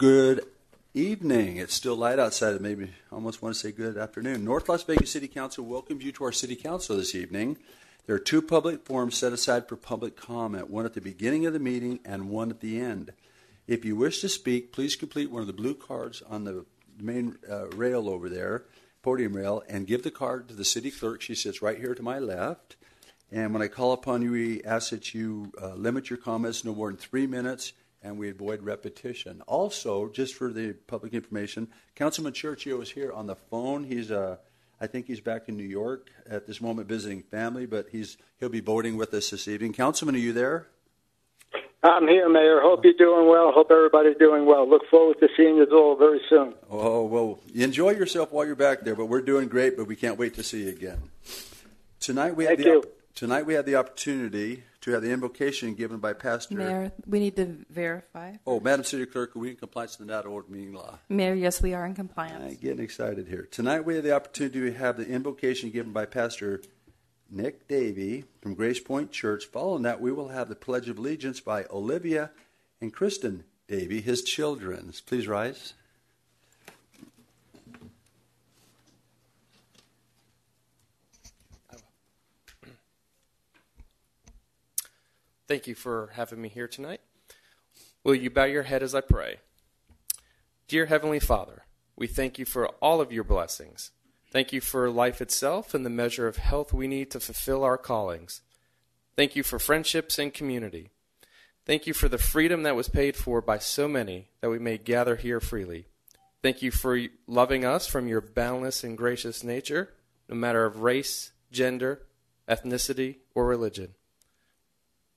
Good evening. It's still light outside. Maybe almost want to say good afternoon. North Las Vegas City Council welcomes you to our City Council this evening. There are two public forums set aside for public comment, one at the beginning of the meeting and one at the end. If you wish to speak, please complete one of the blue cards on the main rail over there, podium rail, and give the card to the city clerk. She sits right here to my left. And when I call upon you, we ask that you limit your comments no more than 3 minutes, and we avoid repetition. Also, just for the public information, Councilman Churchio is here on the phone. I think he's back in New York at this moment visiting family, but he'll be voting with us this evening. Councilman, are you there? I'm here, Mayor. Hope you're doing well. Hope everybody's doing well. Look forward to seeing you all very soon. Oh, well, enjoy yourself while you're back there, but we're doing great, but we can't wait to see you again. Tonight we have the opportunity to have the invocation given by Pastor... Mayor, we need to verify. Oh, Madam City Clerk, are we in compliance with the Nevada Open Meeting Law? Mayor, yes, we are in compliance. I'm getting excited here. Tonight we have the opportunity to have the invocation given by Pastor Nick Davey from Grace Point Church. Following that, we will have the Pledge of Allegiance by Olivia and Kristen Davey, his children. Please rise. Thank you for having me here tonight. Will you bow your head as I pray? Dear Heavenly Father, we thank you for all of your blessings. Thank you for life itself and the measure of health we need to fulfill our callings. Thank you for friendships and community. Thank you for the freedom that was paid for by so many that we may gather here freely. Thank you for loving us from your boundless and gracious nature, no matter of race, gender, ethnicity, or religion.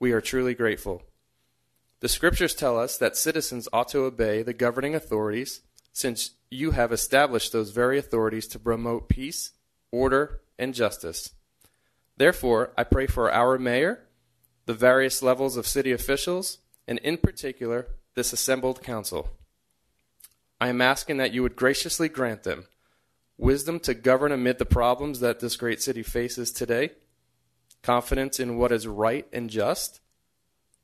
We are truly grateful. The scriptures tell us that citizens ought to obey the governing authorities, since you have established those very authorities to promote peace, order, and justice. Therefore, I pray for our mayor, the various levels of city officials, and in particular, this assembled council. I am asking that you would graciously grant them wisdom to govern amid the problems that this great city faces today, confidence in what is right and just,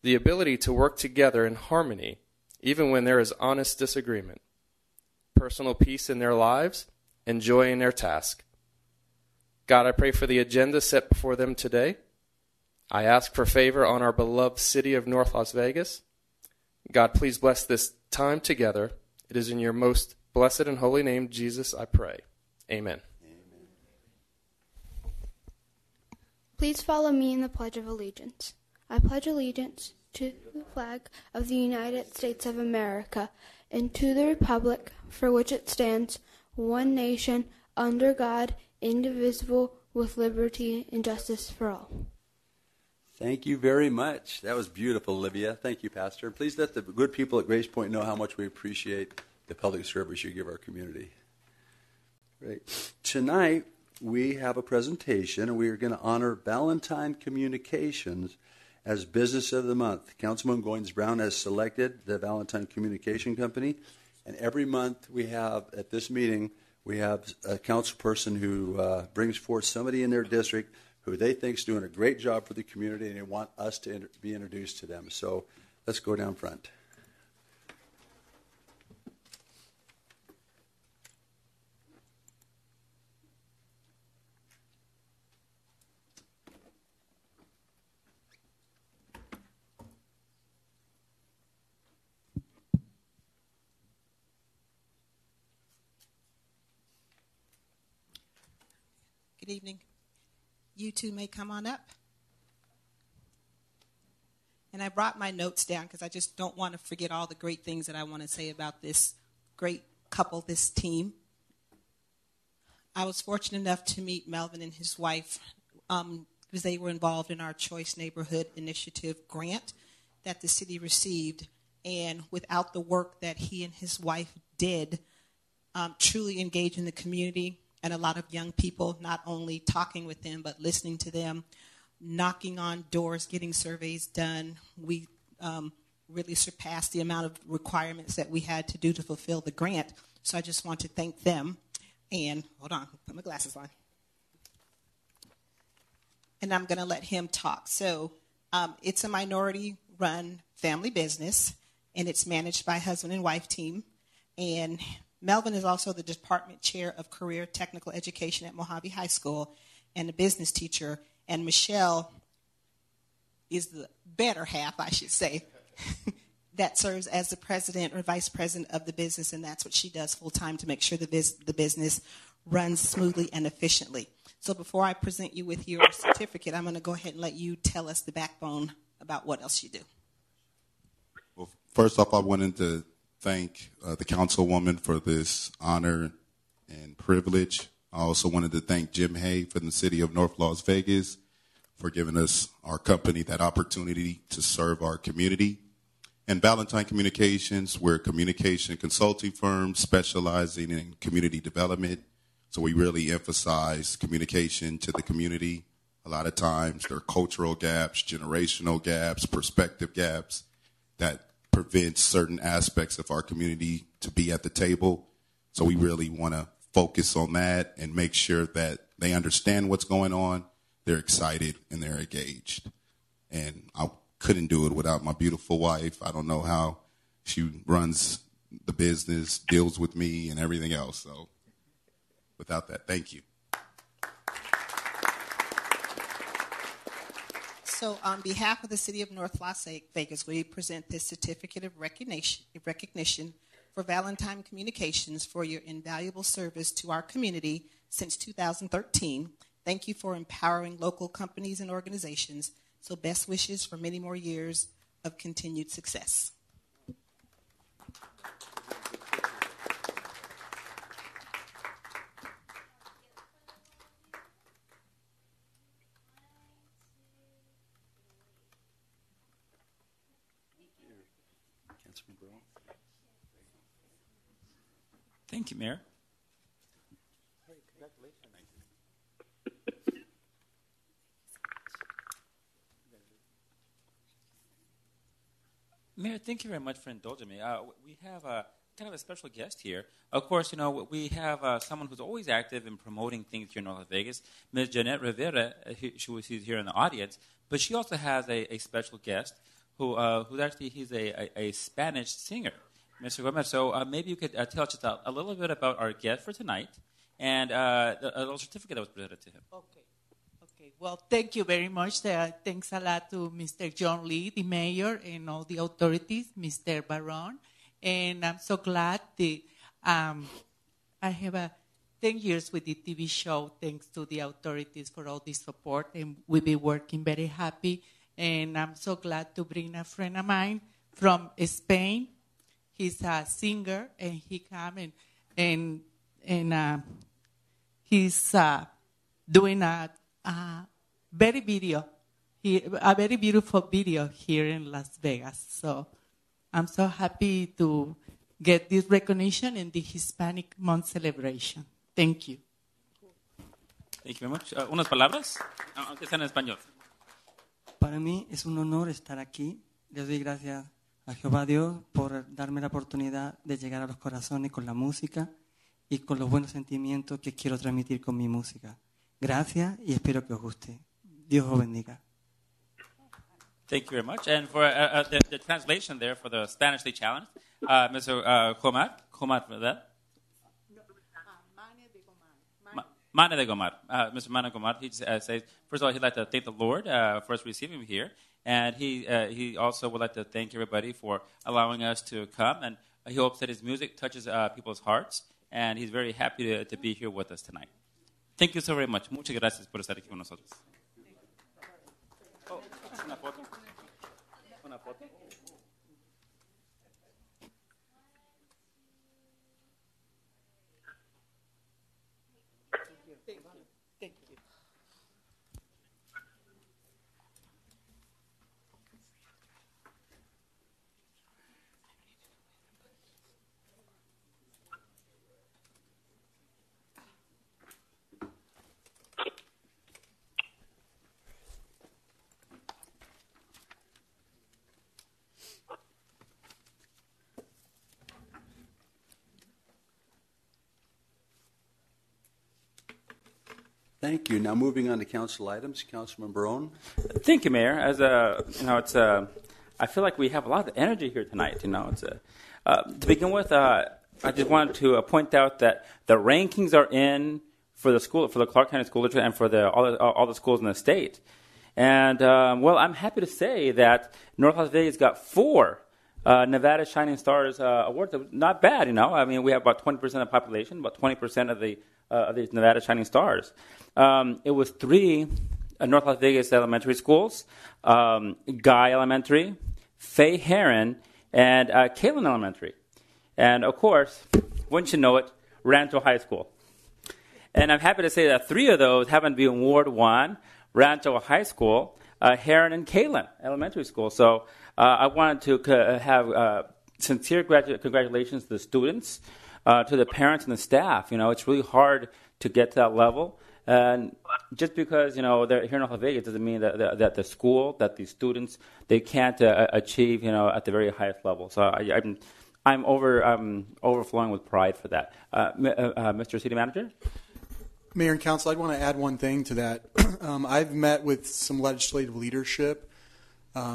the ability to work together in harmony even when there is honest disagreement, personal peace in their lives, and joy in their task. God, I pray for the agenda set before them today. I ask for favor on our beloved city of North Las Vegas. God, please bless this time together. It is in your most blessed and holy name, Jesus, I pray. Amen. Please follow me in the Pledge of Allegiance. I pledge allegiance to the flag of the United States of America and to the republic for which it stands, one nation, under God, indivisible, with liberty and justice for all. Thank you very much. That was beautiful, Olivia. Thank you, Pastor. Please let the good people at Grace Point know how much we appreciate the public service you give our community. Great. Tonight, we have a presentation, and we are going to honor Valentine Communications as Business of the Month. Councilman Goins-Brown has selected the Valentine Communication Company, and every month we have, at this meeting, we have a council person who brings forth somebody in their district who they think is doing a great job for the community, and they want us to be introduced to them. So let's go down front. Good evening. You two may come on up. And I brought my notes down because I just don't want to forget all the great things that I want to say about this great couple, this team. I was fortunate enough to meet Melvin and his wife because they were involved in our Choice Neighborhood Initiative grant that the city received. And without the work that he and his wife did, truly engage in the community, and a lot of young people, not only talking with them, but listening to them, knocking on doors, getting surveys done. We really surpassed the amount of requirements that we had to do to fulfill the grant. So I just want to thank them. And hold on, put my glasses on. And I'm going to let him talk. So it's a minority-run family business, and it's managed by a husband and wife team. And Melvin is also the Department Chair of Career Technical Education at Mojave High School and a business teacher. And Michelle is the better half, I should say, that serves as the president or vice president of the business, and that's what she does full-time to make sure the business runs smoothly and efficiently. So before I present you with your certificate, I'm going to go ahead and let you tell us the backbone about what else you do. Well, first off, I wanted to thank the councilwoman for this honor and privilege. I also wanted to thank Jim Hay from the city of North Las Vegas for giving us, our company, that opportunity to serve our community. And Valentine Communications, we're a communication consulting firm specializing in community development. So we really emphasize communication to the community. A lot of times there are cultural gaps, generational gaps, perspective gaps that prevent certain aspects of our community to be at the table. So we really want to focus on that and make sure that they understand what's going on, they're excited, and they're engaged. And I couldn't do it without my beautiful wife. I don't know how she runs the business, deals with me, and everything else. So without that, thank you. So on behalf of the city of North Las Vegas, we present this certificate of recognition for Valentine Communications for your invaluable service to our community since 2013. Thank you for empowering local companies and organizations. So best wishes for many more years of continued success. Thank you, Mayor. Mayor, thank you very much for indulging me. We have kind of a special guest here. Of course, you know, we have someone who's always active in promoting things here in North Las Vegas, Ms. Jeanette Rivera, who's here in the audience, but she also has a special guest who's actually, he's a Spanish singer, Mr. Gomez. So maybe you could tell us just a little bit about our guest for tonight and a little certificate that was presented to him. Okay. Well, thank you very much. Thanks a lot to Mr. John Lee, the mayor, and all the authorities, Mr. Barron. And I'm so glad that I have 10 years with the TV show, thanks to the authorities for all the support. And we've been working very happy. And I'm so glad to bring a friend of mine from Spain. He's a singer, and he came and he's doing a very beautiful video here in Las Vegas. So I'm so happy to get this recognition in the Hispanic Month celebration. Thank you. Thank you very much. ¿Unas palabras? Aunque sean en español. Para mí es un honor estar aquí. Les doy gracias a Jehová Dios por darme la oportunidad de llegar a los corazones con la música y con los buenos sentimientos que quiero transmitir con mi música. Gracias y espero que os guste. Dios os bendiga. Thank you very much. And for the translation there for the Spanishly challenged, Mr. Comar for that. Mane de Gomar. Mr. Mane Gomar, he says, first of all, he'd like to thank the Lord for us receiving him here. And he also would like to thank everybody for allowing us to come. And he hopes that his music touches people's hearts. And he's very happy to be here with us tonight. Thank you so very much. Muchas gracias por estar aquí con nosotros. Oh, una foto. Una foto. Thank you. Thank you. Now moving on to council items, Councilman Barone. Thank you, Mayor. As I feel like we have a lot of energy here tonight. You know, to begin with, I just wanted to point out that the rankings are in for the school, for the Clark County School District, and for all the schools in the state. And well, I'm happy to say that North Las Vegas got 4 Nevada Shining Stars awards. Not bad, you know. I mean, we have about 20% of the population, about 20% of these Nevada Shining Stars. It was 3 North Las Vegas elementary schools: Guy Elementary, Fay Heron, and Kalen Elementary. And of course, wouldn't you know it, Rancho High School. And I'm happy to say that 3 of those happen to be in Ward 1, Rancho High School, Heron, and Kalen Elementary School. So I wanted to have sincere congratulations to the students, to the parents and the staff. You know, it's really hard to get to that level. And just because, you know, they're here in Las Vegas doesn't mean that the school, that the students, they can't achieve, you know, at the very highest level. So I'm overflowing with pride for that. Mr. City Manager? Mayor and Council, I'd want to add one thing to that. I've met with some legislative leadership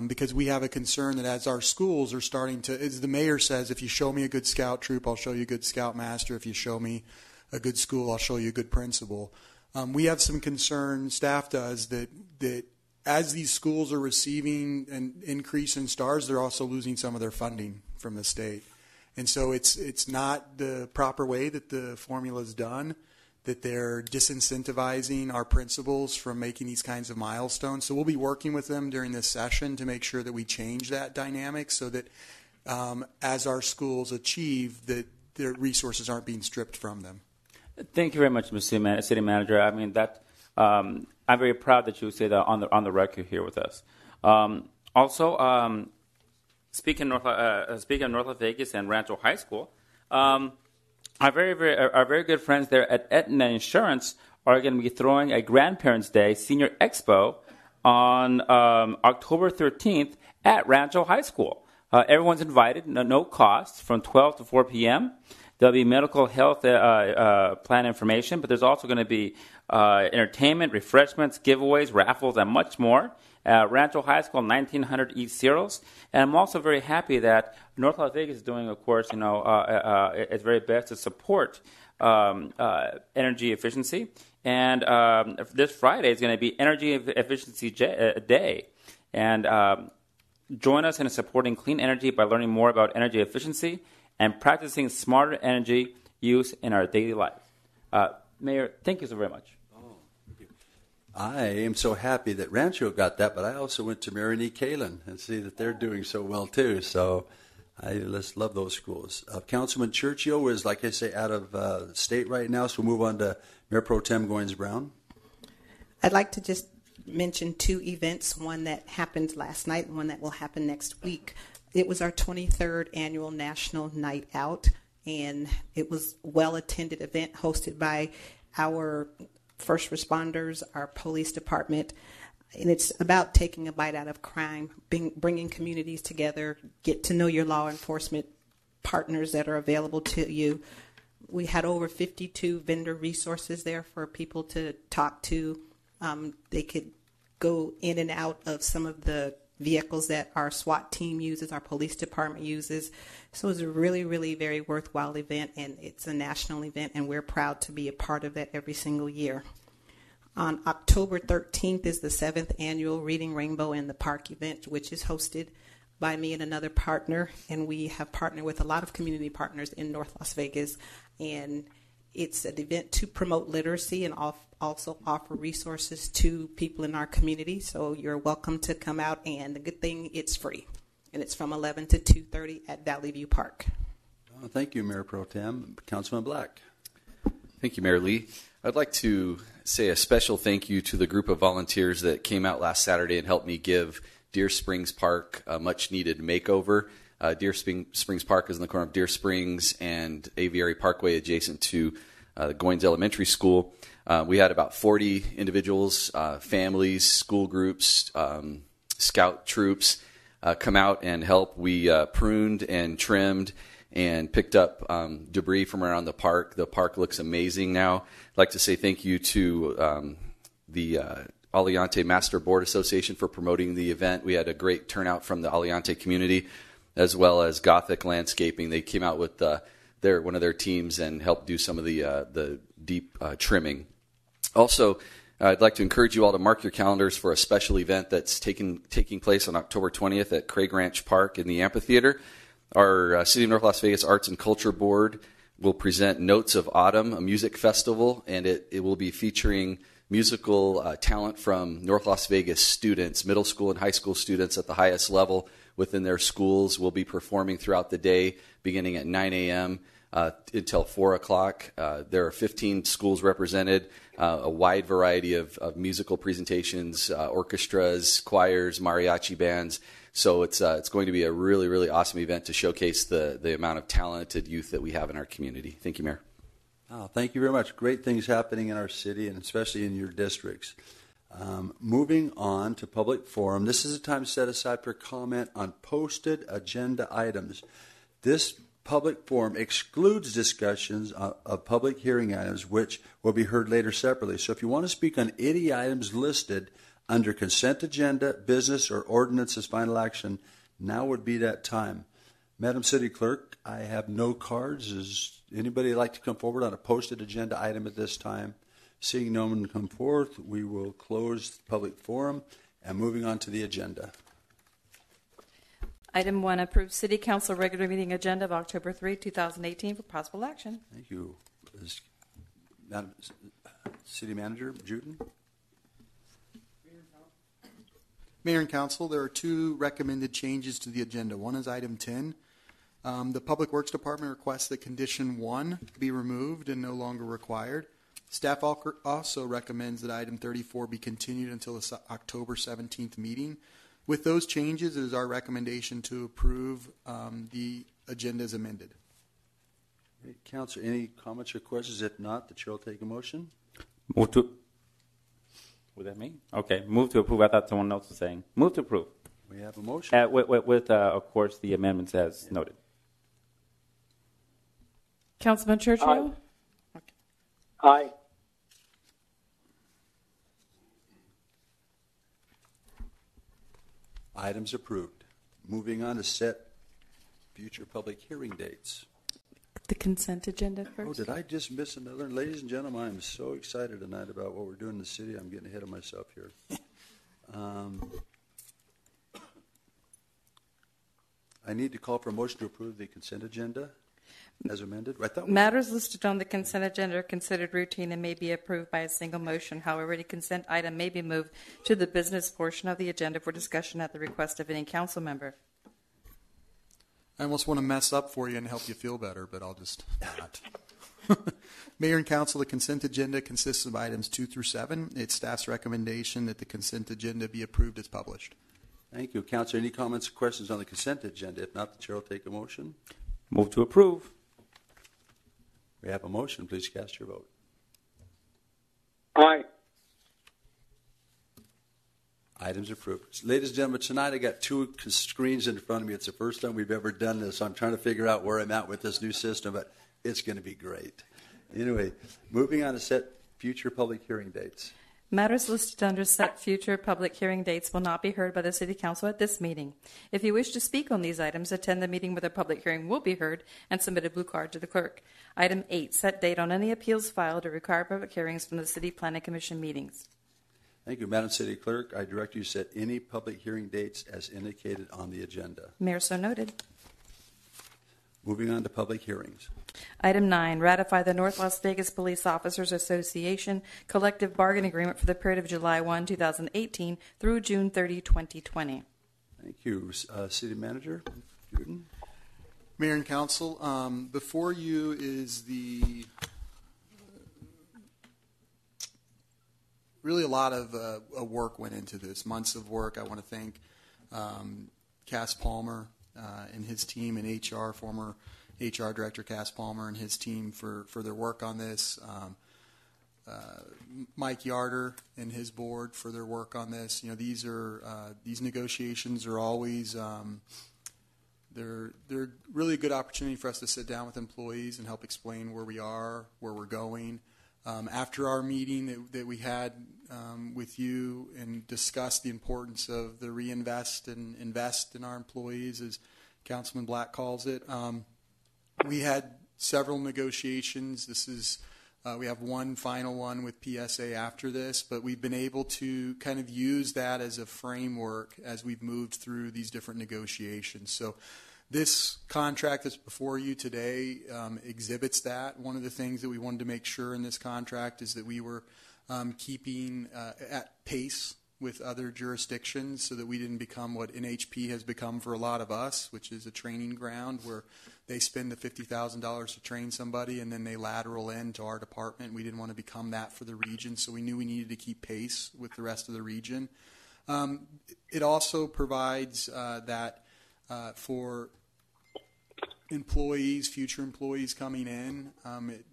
because we have a concern that as our schools are starting to, as the mayor says, if you show me a good scout troop, I'll show you a good scoutmaster. If you show me a good school, I'll show you a good principal. We have some concern, staff does, that as these schools are receiving an increase in stars, they're also losing some of their funding from the state. And so it's not the proper way that the formula is done, that they're disincentivizing our principals from making these kinds of milestones. So we'll be working with them during this session to make sure that we change that dynamic so that as our schools achieve, that their resources aren't being stripped from them. Thank you very much, Mr. City Manager. I mean, that I'm very proud that you say that on the record here with us. Also, speaking of North Las Vegas and Rancho High School, our very good friends there at Aetna Insurance are going to be throwing a Grandparents' Day Senior Expo on October 13th at Rancho High School. Everyone's invited, no cost, from 12 to 4 p.m. There'll be medical health plan information, but there's also going to be entertainment, refreshments, giveaways, raffles, and much more. Rancho High School, 1900 East Cereals. And I'm also very happy that North Las Vegas is doing, of course, you know, its very best to support energy efficiency. And this Friday is going to be Energy Efficiency Day. And join us in supporting clean energy by learning more about energy efficiency and practicing smarter energy use in our daily life. Mayor, thank you so very much. I am so happy that Rancho got that, but I also went to Marion E. Kalen and see that they're doing so well too. So let's love those schools. Councilman Churchill is, like I say, out of state right now, so we'll move on to Mayor Pro Tem Goins Brown. I'd like to just mention 2 events, one that happened last night and one that will happen next week. It was our 23rd annual National Night Out, and it was a well-attended event hosted by our first responders, our police department, and it's about taking a bite out of crime, bringing communities together, get to know your law enforcement partners that are available to you. We had over 52 vendor resources there for people to talk to. They could go in and out of some of the vehicles that our SWAT team uses, our police department uses. So it's a really, really very worthwhile event, and it's a national event, and we're proud to be a part of that every single year. On October 13th is the 7th annual Reading Rainbow in the Park event, which is hosted by me and another partner, and we have partnered with a lot of community partners in North Las Vegas, and it's an event to promote literacy and also offer resources to people in our community. So you're welcome to come out, and the good thing, it's free. And it's from 11 to 2:30 at Valley View Park. Oh, thank you, Mayor Pro Tem. Councilman Black. Thank you, Mayor Lee. I'd like to say a special thank you to the group of volunteers that came out last Saturday and helped me give Deer Springs Park a much-needed makeover. Deer Springs Park is in the corner of Deer Springs and Aviary Parkway adjacent to the Goins Elementary School. We had about 40 individuals, families, school groups, scout troops come out and help. We pruned and trimmed and picked up debris from around the park. The park looks amazing now. I'd like to say thank you to the Aliante Master Board Association for promoting the event. We had a great turnout from the Aliante community, as well as Gothic Landscaping. They came out with the one of their teams and help do some of the deep trimming. Also, I'd like to encourage you all to mark your calendars for a special event that's taking place on October 20th at Craig Ranch Park in the amphitheater. Our City of North Las Vegas Arts and Culture Board will present Notes of Autumn, a music festival, and it will be featuring musical talent from North Las Vegas students, middle school and high school students at the highest level within their schools. Will be performing throughout the day, beginning at 9 a.m. Until 4 o'clock. There are 15 schools represented, a wide variety of musical presentations, orchestras, choirs, mariachi bands. So it's going to be a really, really awesome event to showcase the amount of talented youth that we have in our community. Thank you, Mayor. Oh, thank you very much. Great things happening in our city and especially in your districts. Moving on to public forum. This is a time set aside for comment on posted agenda items. This public forum excludes discussions of public hearing items, which will be heard later separately. So if you want to speak on any items listed under consent agenda, business, or ordinance as final action, now would be that time. Madam City Clerk, I have no cards. Does anybody like to come forward on a posted agenda item at this time? Seeing no one come forth, we will close the public forum and moving on to the agenda. Item 1, approve City Council regular meeting agenda of October 3, 2018 for possible action. Thank you. Madam City Manager Juden. Mayor and Council, there are two recommended changes to the agenda. One is item 10. The Public Works Department requests that condition 1 be removed and no longer required. Staff also recommends that item 34 be continued until the October 17th meeting. With those changes, it is our recommendation to approve the agenda as amended. Great. Council, any comments or questions? If not, the chair will take a motion. Move to. Would that mean? Okay. Move to approve. I thought someone else was saying. Move to approve. We have a motion. With of course, the amendments as noted. Councilman Churchill? Aye. Items approved. Moving on to set future public hearing dates. The consent agenda first. Oh, did I just miss another? Ladies and gentlemen, I'm so excited tonight about what we're doing in the city. I'm getting ahead of myself here. I need to call for a motion to approve the consent agenda as amended. Matters listed on the consent agenda are considered routine and may be approved by a single motion. However, the consent item may be moved to the business portion of the agenda for discussion at the request of any council member. I almost want to mess up for you and help you feel better, but I'll just not. Mayor and Council, the consent agenda consists of items 2 through 7. It's staff's recommendation that the consent agenda be approved as published. Thank you. Councilor, any comments or questions on the consent agenda? If not, the chair will take a motion. Move to approve. We have a motion. Please cast your vote. Aye. Items approved. Ladies and gentlemen, tonight I got two screens in front of me. It's the first time we've ever done this, so I'm trying to figure out where I'm at with this new system, but it's going to be great. Anyway, moving on to set future public hearing dates. Matters listed under set future public hearing dates will not be heard by the City Council at this meeting. If you wish to speak on these items, attend the meeting where the public hearing will be heard and submit a blue card to the clerk. Item 8, set date on any appeals filed or require public hearings from the City Planning Commission meetings. Thank you, Madam City Clerk. I direct you to set any public hearing dates as indicated on the agenda. Mayor, so noted. Moving on to public hearings. Item 9, ratify the North Las Vegas Police Officers Association collective bargaining agreement for the period of July 1, 2018 through June 30, 2020. Thank you. City Manager Juden. Mayor and Council, before you is the really a lot of work went into this, months of work. I want to thank Cass Palmer and his team in HR, former HR Director Cass Palmer and his team for their work on this. Mike Yarder and his board for their work on this. You know, these negotiations are always they're really a good opportunity for us to sit down with employees and help explain where we are, where we're going. After our meeting that we had with you and discussed the importance of the reinvest and invest in our employees, as Councilman Black calls it, we had several negotiations. This is we have one final one with PSA after this, but we've been able to kind of use that as a framework as we've moved through these different negotiations. So this contract that's before you today exhibits that. One of the things that we wanted to make sure in this contract is that we were keeping at pace with other jurisdictions so that we didn't become what NHP has become for a lot of us, which is a training ground where they spend the $50,000 to train somebody and then they lateral into our department. We didn't want to become that for the region, so we knew we needed to keep pace with the rest of the region. It also provides that for employees, future employees coming in,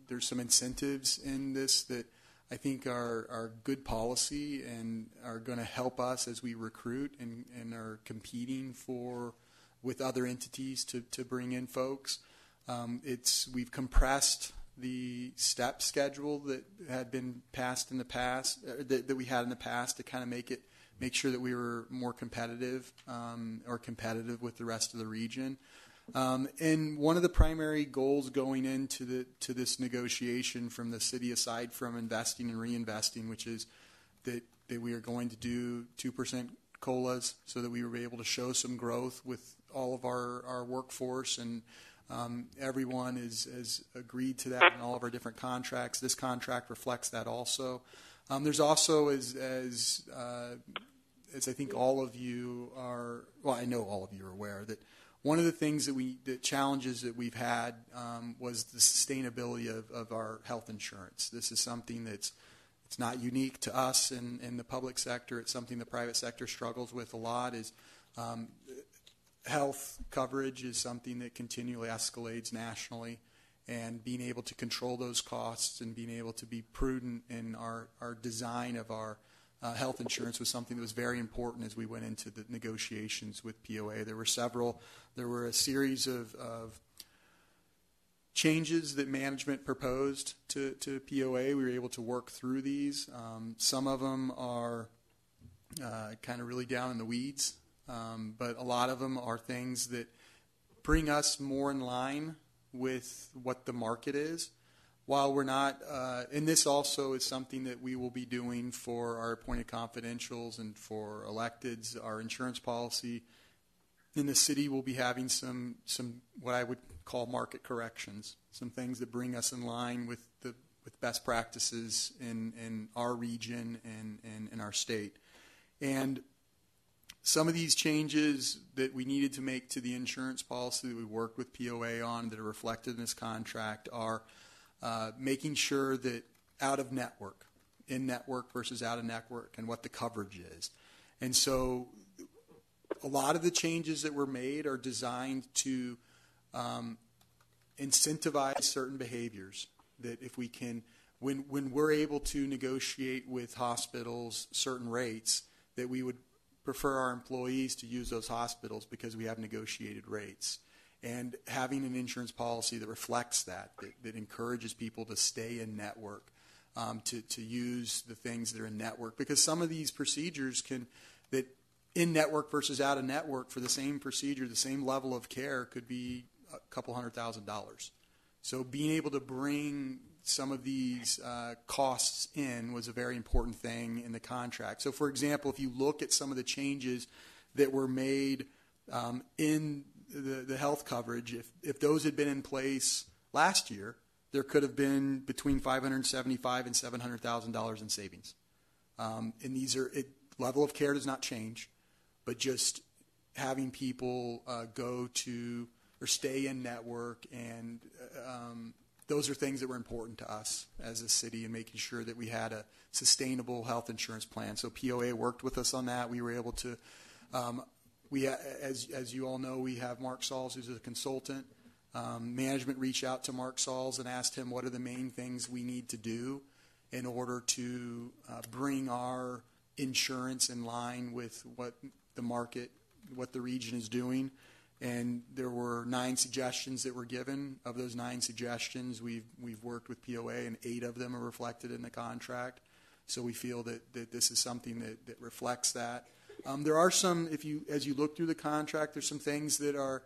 there's some incentives in this that I think are good policy and are going to help us as we recruit and are competing with other entities to bring in folks. We've compressed the step schedule that had been passed in the past, that we had in the past, to kind of make sure that we were more competitive or competitive with the rest of the region. And one of the primary goals going into this negotiation from the city, aside from investing and reinvesting, which is that we are going to do 2% COLAs so that we were able to show some growth with all of our workforce, and everyone has agreed to that in all of our different contracts. This contract reflects that also. There's also, as I think all of you are, well, I know all of you are aware, that one of the things the challenges that we've had was the sustainability of our health insurance. This is something it's not unique to us in the public sector. It's something the private sector struggles with a lot. Is health coverage is something that continually escalates nationally, and being able to control those costs and being able to be prudent in our design of our health insurance was something that was very important as we went into the negotiations with POA. There were a series of changes that management proposed to POA. We were able to work through these. Some of them are kind of really down in the weeds, but a lot of them are things that bring us more in line with what the market is. While we're not, and this also is something that we will be doing for our appointed confidentials and for electeds, our insurance policy in the city will be having some what I would call market corrections, some things that bring us in line with best practices in our region and in our state. And some of these changes that we needed to make to the insurance policy that we worked with POA on that are reflected in this contract are making sure that out-of-network, in-network versus out-of-network, and what the coverage is. And so a lot of the changes that were made are designed to incentivize certain behaviors that if we can, when we're able to negotiate with hospitals certain rates, that we would prefer our employees to use those hospitals because we have negotiated rates. And having an insurance policy that reflects that encourages people to stay in network, to use the things that are in network. Because some of these procedures that in network versus out of network for the same procedure, the same level of care could be a couple $100,000. So being able to bring some of these costs in was a very important thing in the contract. So for example, if you look at some of the changes that were made in the health coverage, if those had been in place last year, there could have been between $575,000 and $700,000 in savings. And these level of care does not change, but just having people go to or stay in network, and those are things that were important to us as a city and making sure that we had a sustainable health insurance plan. So POA worked with us on that. We were able to as you all know, we have Mark Sauls, who's a consultant. Management reached out to Mark Sauls and asked him what are the main things we need to do in order to bring our insurance in line with what the market, what the region is doing. And there were 9 suggestions that were given. Of those 9 suggestions, we've worked with POA, and 8 of them are reflected in the contract. So we feel that this is something that reflects that. There are some, as you look through the contract, there's some things that are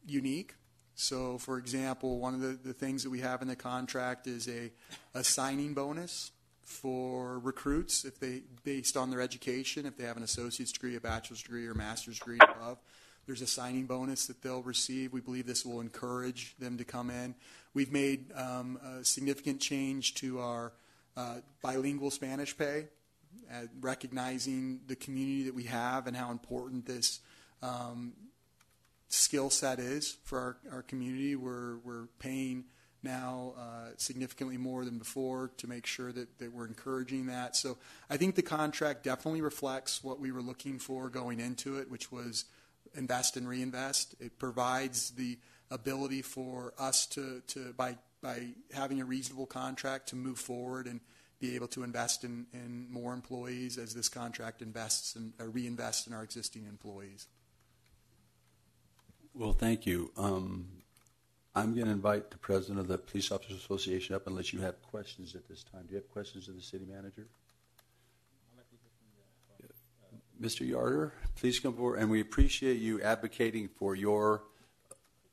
unique So, for example, one of the things that we have in the contract is a signing bonus for recruits if they, based on their education, if they have an associate's degree, a bachelor's degree, or a master's degree above. There's a signing bonus that they'll receive. We believe this will encourage them to come in. We've made a significant change to our bilingual Spanish pay, recognizing the community that we have and how important this skill set is for our community. We're paying now significantly more than before to make sure that we're encouraging that. So I think the contract definitely reflects what we were looking for going into it, which was invest and reinvest. It provides the ability for us to by having a reasonable contract, to move forward and be able to invest in more employees as this contract invests and reinvests in our existing employees. Well, thank you. I'm going to invite the president of the Police Officers Association up unless you have questions at this time. Do you have questions of the city manager? Mr. Yarder, please come forward. And we appreciate you advocating for your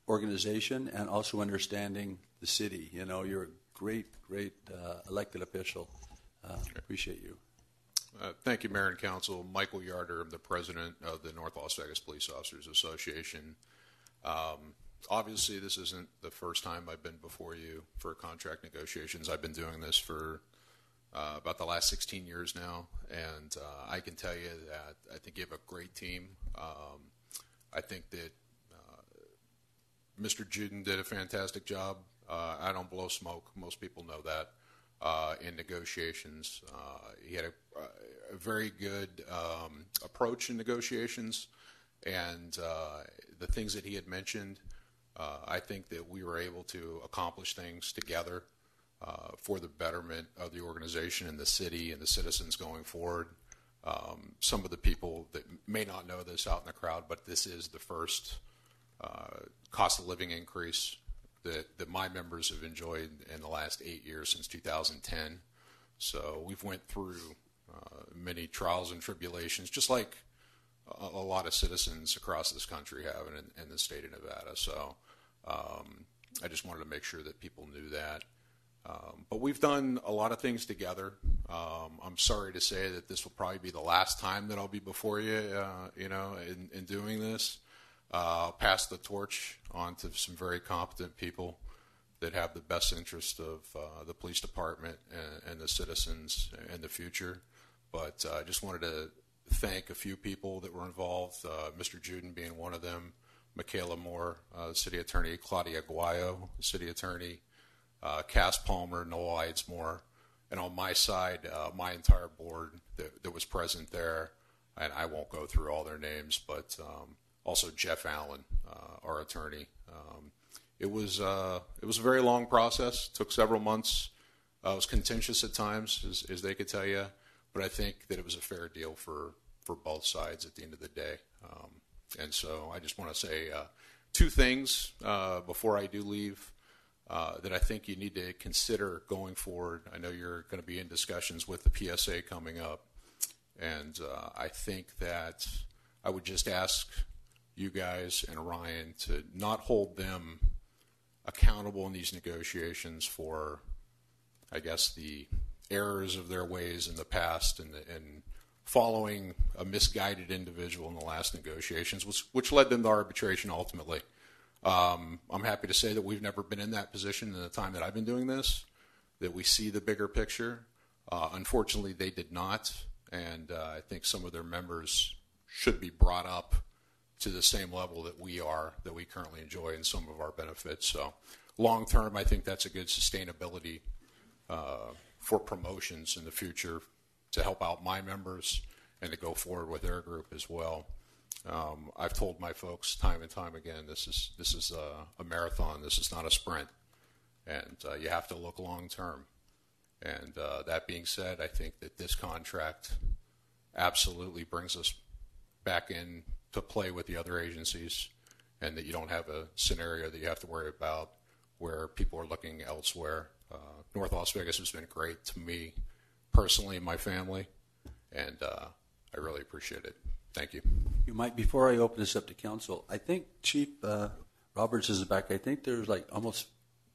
organization and also understanding the city. You know, you're a great elected official. Appreciate you. Thank you, Mayor and Council. Michael Yarder, I'm the president of the North Las Vegas Police Officers Association. Obviously, this isn't the first time I've been before you for contract negotiations. I've been doing this for about the last 16 years now, and I can tell you that I think you have a great team. I think that Mr. Juden did a fantastic job. I don't blow smoke. Most people know that in negotiations. He had a very good approach in negotiations, and the things that he had mentioned, I think that we were able to accomplish things together for the betterment of the organization and the city and the citizens going forward. Some of the people that may not know this out in the crowd, but this is the first cost of living increase that my members have enjoyed in the last 8 years since 2010. So we've went through many trials and tribulations, just like a lot of citizens across this country have in the state of Nevada. So I just wanted to make sure that people knew that. But we've done a lot of things together. I'm sorry to say that this will probably be the last time that I'll be before you, in doing this. I'll pass the torch on to some very competent people that have the best interest of the police department and the citizens in the future. But I just wanted to thank a few people that were involved, Mr. Juden being one of them, Michaela Moore, city attorney, Claudia Guayo, city attorney, Cass Palmer, Noel Eidsmoor, and on my side, my entire board that was present there, and I won't go through all their names, but also Jeff Allen, our attorney. It was a very long process, took several months. It was contentious at times, as they could tell you, but I think that it was a fair deal for both sides at the end of the day. And so I just want to say two things before I do leave that I think you need to consider going forward. I know you're going to be in discussions with the PSA coming up, and I think that I would just ask you guys and Ryan to not hold them accountable in these negotiations for, I guess, the errors of their ways in the past and following a misguided individual in the last negotiations, which led them to arbitration ultimately. I'm happy to say that we've never been in that position in the time that I've been doing this, that we see the bigger picture. Unfortunately, they did not, and I think some of their members should be brought up to the same level that we currently enjoy in some of our benefits. So long term, I think that's a good sustainability for promotions in the future to help out my members and to go forward with their group as well. I've told my folks time and time again, this is a marathon. This is not a sprint, and you have to look long term. And that being said, I think that this contract absolutely brings us back in to play with the other agencies, and that you don't have a scenario that you have to worry about where people are looking elsewhere. North Las Vegas has been great to me personally and my family, and I really appreciate it. Thank you. You might, before I open this up to council, I think Chief Roberts is back. I think there's like almost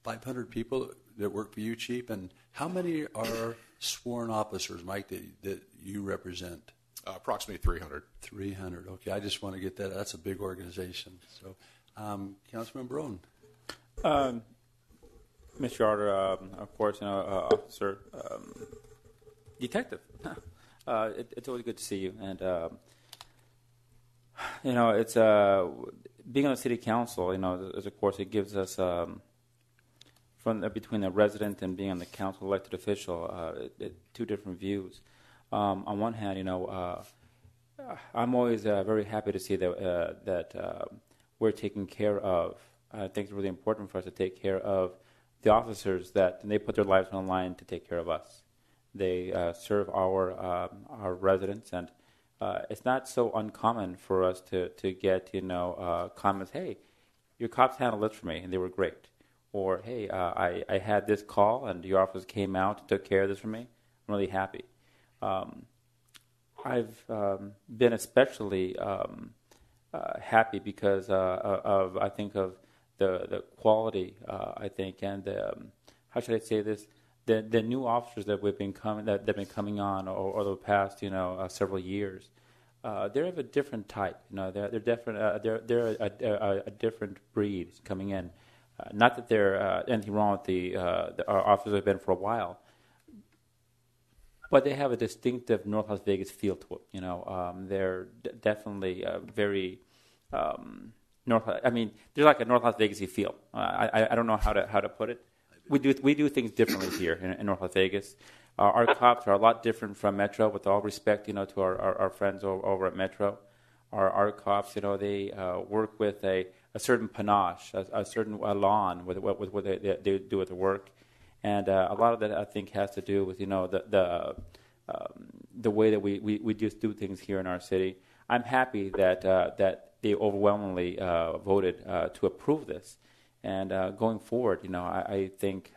500 people that work for you, Chief. And how many are sworn officers, Mike, that you represent? Approximately 300. 300. Okay, I just want to get that. That's a big organization. So, Councilman Barone. Mr. Yarder, of course, officer, detective. It's always good to see you, and it's being on the city council. Of course, it gives us between the resident and being on the council elected official, two different views. On one hand, I'm always very happy to see that we're taking care of. I think it's really important for us to take care of the officers that they put their lives on the line to take care of us. They serve our residents, and it's not so uncommon for us to get comments. Hey, your cops handled this for me, and they were great. Or hey, I had this call, and your officers came out and took care of this for me. I'm really happy. I've been especially happy because of I think of the quality I think and the how should I say this the new officers that have been coming on over the past several years. They're of a different type. They're different. They're a different breed coming in. Not that there's anything wrong with our officers that have been for a while. But they have a distinctive North Las Vegas feel to it. They're definitely very there's like a North Las Vegas-y feel. I don't know how to put it. We do things differently here in North Las Vegas. Our cops are a lot different from Metro. With all respect, to our friends over at Metro, our cops, they work with a certain panache, a certain elan with what they do with the work. And a lot of that, I think, has to do with the way that we just do things here in our city. I'm happy that they overwhelmingly voted to approve this. And going forward, I think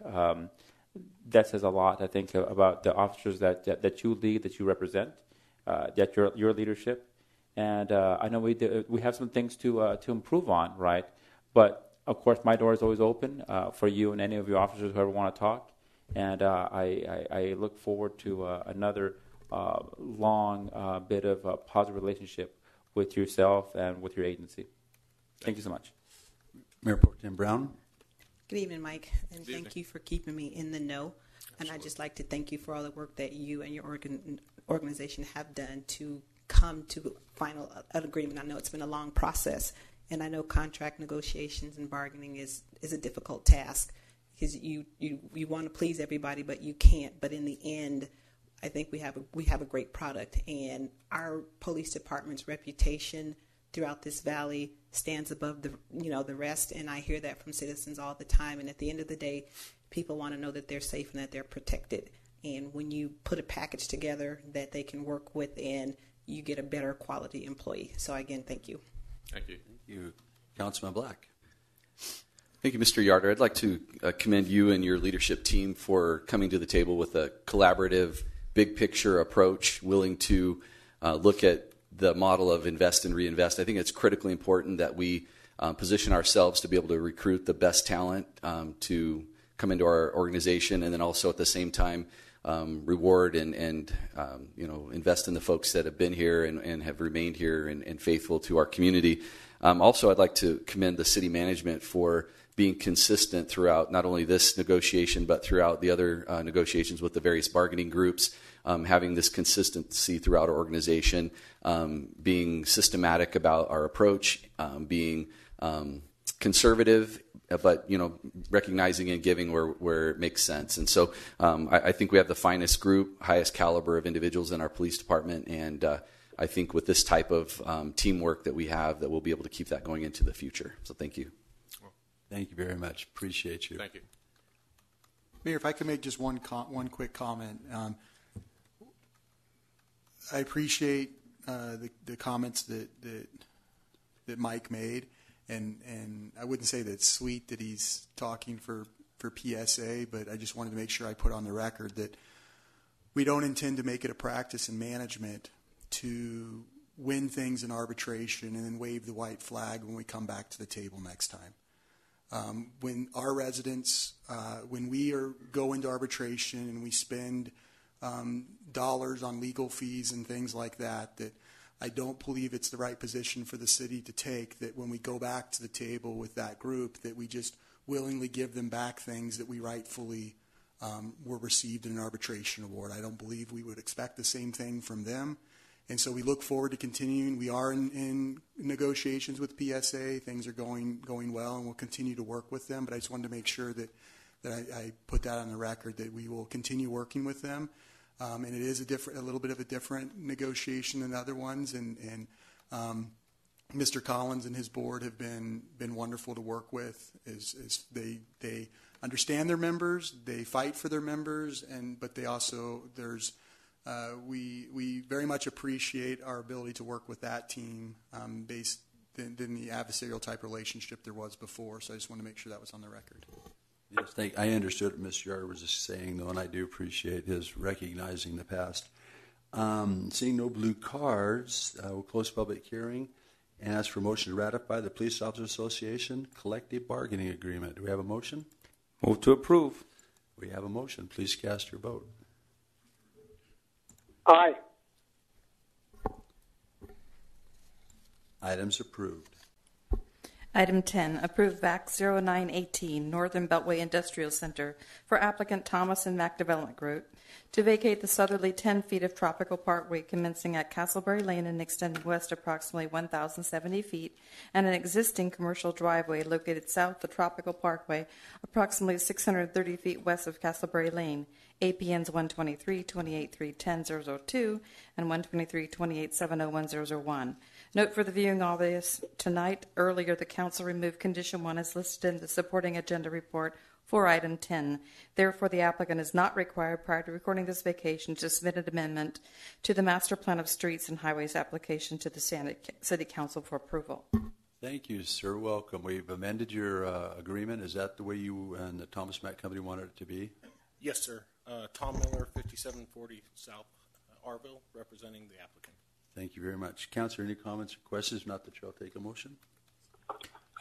that says a lot. I think about the officers that you lead, that you represent, that your leadership. And I know we have some things to improve on, right? But of course, my door is always open for you and any of your officers who ever want to talk. And I look forward to another long bit of a positive relationship with yourself and with your agency. Thank you so much. Mayor Pro Tem Brown. Good evening, Mike, and thank you for keeping me in the know. And I'd just like to thank you for all the work that you and your organization have done to come to final agreement. I know it's been a long process. And I know contract negotiations and bargaining is a difficult task because you want to please everybody, but you can't. But in the end, I think we have a great product, and our police department's reputation throughout this valley stands above the rest. And I hear that from citizens all the time. And at the end of the day, people want to know that they're safe and that they're protected. And when you put a package together that they can work with, and you get a better quality employee. So again, thank you. Thank you. Thank you. Councilman Black. Thank you, Mr. Yarder. I'd like to commend you and your leadership team for coming to the table with a collaborative, big picture approach, willing to look at the model of invest and reinvest. I think it's critically important that we position ourselves to be able to recruit the best talent to come into our organization, and then also at the same time reward and invest in the folks that have been here and have remained here and faithful to our community. Also, I'd like to commend the city management for being consistent throughout not only this negotiation, but throughout the other negotiations with the various bargaining groups, having this consistency throughout our organization, being systematic about our approach, being conservative, but recognizing and giving where it makes sense. And so I think we have the finest group, highest caliber of individuals in our police department, and I think with this type of teamwork that we have, that we'll be able to keep that going into the future. So thank you. Thank you very much. Appreciate you. Thank you. Mayor, if I could make just one quick comment. I appreciate the comments that Mike made, and I wouldn't say that it's sweet that he's talking for PSA, but I just wanted to make sure I put on the record that we don't intend to make it a practice in management to win things in arbitration and then wave the white flag when we come back to the table next time. When our residents, when we go into arbitration and we spend dollars on legal fees and things like that, that I don't believe it's the right position for the city to take, that when we go back to the table with that group, that we just willingly give them back things that we rightfully were received in an arbitration award. I don't believe we would expect the same thing from them. And so we look forward to continuing. We are in negotiations with PSA. Things are going well, and we'll continue to work with them. But I just wanted to make sure that I put that on the record, that we will continue working with them. And it is a little bit of a different negotiation than other ones. And Mr. Collins and his board have been wonderful to work with. As they understand their members, they fight for their members, but they also we very much appreciate our ability to work with that team based than the adversarial type relationship there was before. So I just want to make sure that was on the record. Yes, I understood what Mr. Yard was just saying, though, and I do appreciate his recognizing the past. Seeing no blue cards, we'll close public hearing and ask for motion to ratify the Police Officers Association collective bargaining agreement. Do we have a motion? Move to approve. We have a motion. Please cast your vote. Aye. Items approved. Item 10, approve VAC 0918 Northern Beltway Industrial Center for applicant Thomas and Mack Development Group to vacate the southerly 10 feet of Tropical Parkway commencing at Castleberry Lane and extending west approximately 1,070 feet, and an existing commercial driveway located south of Tropical Parkway approximately 630 feet west of Castleberry Lane. APNs 123-28-310-002 and 123-28-701-001. Note for the viewing audience tonight, earlier the council removed condition 1 as listed in the supporting agenda report for item 10. Therefore, the applicant is not required prior to recording this vacation to submit an amendment to the master plan of streets and highways application to the city council for approval. Thank you, sir. Welcome. We've amended your agreement. Is that the way you and the Thomas Mack Company wanted it to be? Yes, sir. Tom Miller, 5740 South Arville, representing the applicant. Thank you very much. Councilor, any comments or questions? Not that you'll take a motion.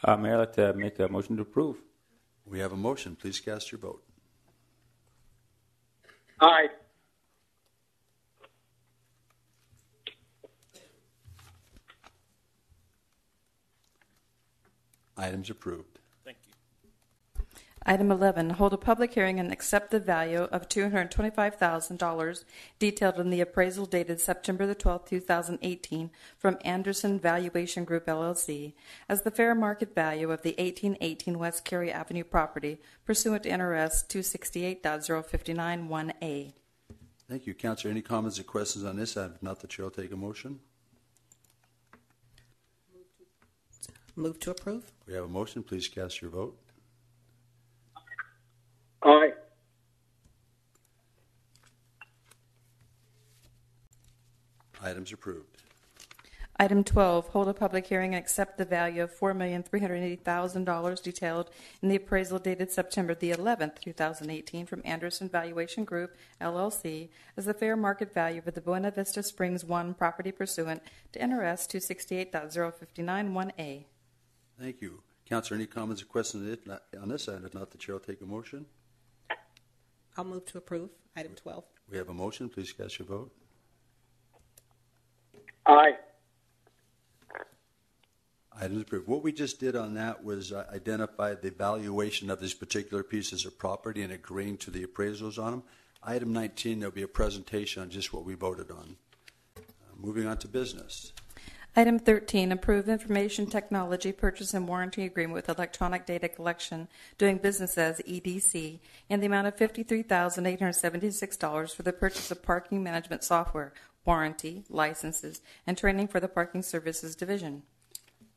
Mayor, I'd like to make a motion to approve. We have a motion. Please cast your vote. Aye. Items approved. Thank you. Item 11, hold a public hearing and accept the value of $225,000 detailed in the appraisal dated September the 12th, 2018 from Anderson Valuation Group, LLC as the fair market value of the 1818 West Cary Avenue property pursuant to NRS 268.059-1A. Thank you. Councilor, any comments or questions on this item? Not that you'll take a motion. Move to approve. We have a motion. Please cast your vote. Aye. Items approved. Item 12, hold a public hearing and accept the value of $4,380,000 detailed in the appraisal dated September the 11th, 2018 from Anderson Valuation Group, LLC as the fair market value of the Buena Vista Springs 1 property pursuant to NRS 268.059-1A. Thank you. Councilor, any comments or questions on this item? If not, the chair will take a motion. I'll move to approve. Item 12. We have a motion. Please cast your vote. Aye. Items approved. What we just did on that was identify the valuation of these particular pieces of property and agreeing to the appraisals on them. Item 19, there'll be a presentation on just what we voted on. Moving on to business. Item 13, approve information technology purchase and warranty agreement with Electronic Data Collection, doing business as EDC, in the amount of $53,876 for the purchase of parking management software, warranty, licenses, and training for the Parking Services Division.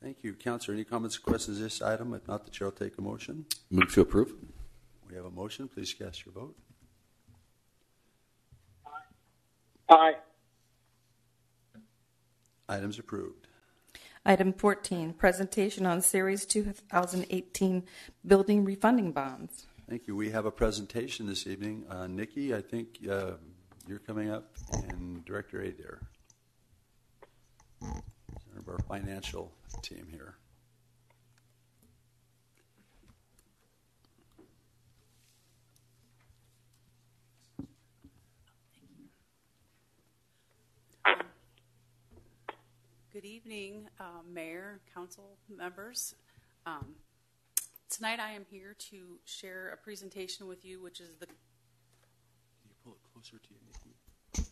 Thank you. Councilor, any comments or questions on this item? If not, the chair will take a motion. Move to approve. We have a motion. Please cast your vote. Aye. Items approved. Item 14, presentation on Series 2018 building refunding bonds. Thank you. We have a presentation this evening. Nikki, I think you're coming up, and Director Adair, one of our financial team here. Good evening, Mayor, Council members. Tonight I am here to share a presentation with you, which is the... Can you pull it closer to you, Nikki?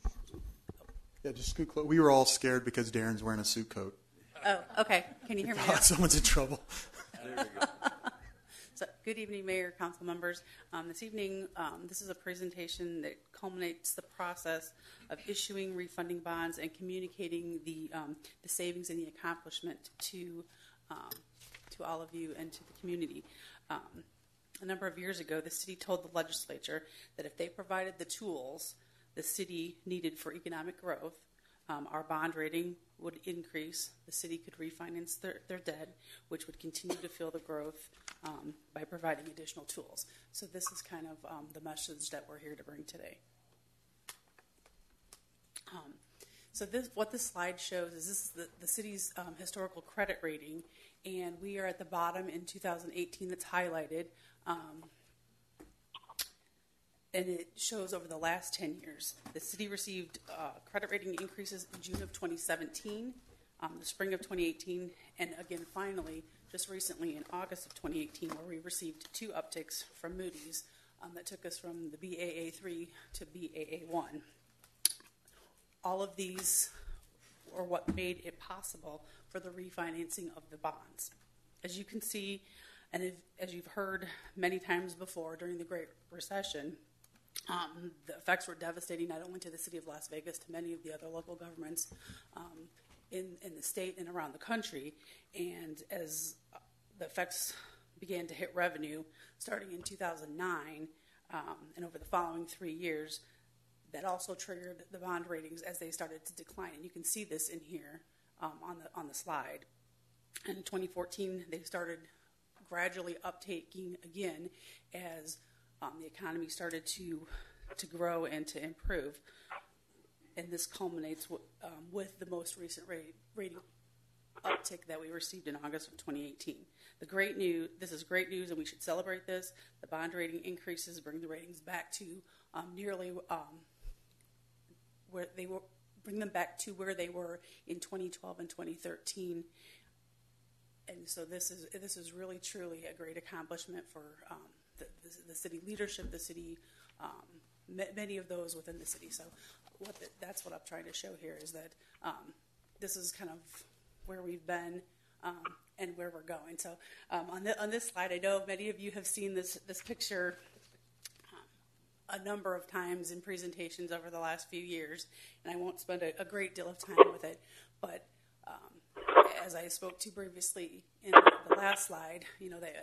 Yeah, just scoot close. We were all scared because Darren's wearing a suit coat. Oh, okay. Can you hear me now? Someone's in trouble. There we go. So, good evening, Mayor, Council members. This evening, this is a presentation that culminates the process of issuing refunding bonds and communicating the savings and the accomplishment to all of you and to the community. A number of years ago, the city told the legislature that if they provided the tools the city needed for economic growth, our bond rating would increase, the city could refinance their debt, which would continue to fuel the growth by providing additional tools. So this is kind of the message that we're here to bring today. So what this slide shows is this is the city's historical credit rating, and we are at the bottom in 2018 that's highlighted. And it shows over the last 10 years. The city received credit rating increases in June of 2017, the spring of 2018, and again, finally, just recently in August of 2018, where we received 2 upticks from Moody's that took us from the Baa3 to Baa1. All of these are what made it possible for the refinancing of the bonds. As you can see, and as you've heard many times before during the Great Recession, the effects were devastating not only to the city of Las Vegas, to many of the other local governments in the state and around the country. And as the effects began to hit revenue, starting in 2009 and over the following 3 years, that also triggered the bond ratings as they started to decline. And you can see this in here on the slide. And in 2014, they started gradually uptaking again as the economy started to grow and to improve, and this culminates with the most recent rating uptick that we received in August of 2018. This is great news, and we should celebrate this. The bond rating increases bring the ratings back to nearly where they were. Bring them back to where they were in 2012 and 2013. And so this is really truly a great accomplishment for the city leadership, the city, many of those within the city. So that's what I'm trying to show here is that this is kind of where we've been and where we're going. So on this slide, I know many of you have seen this picture a number of times in presentations over the last few years, and I won't spend a great deal of time with it, but as I spoke to previously in the last slide,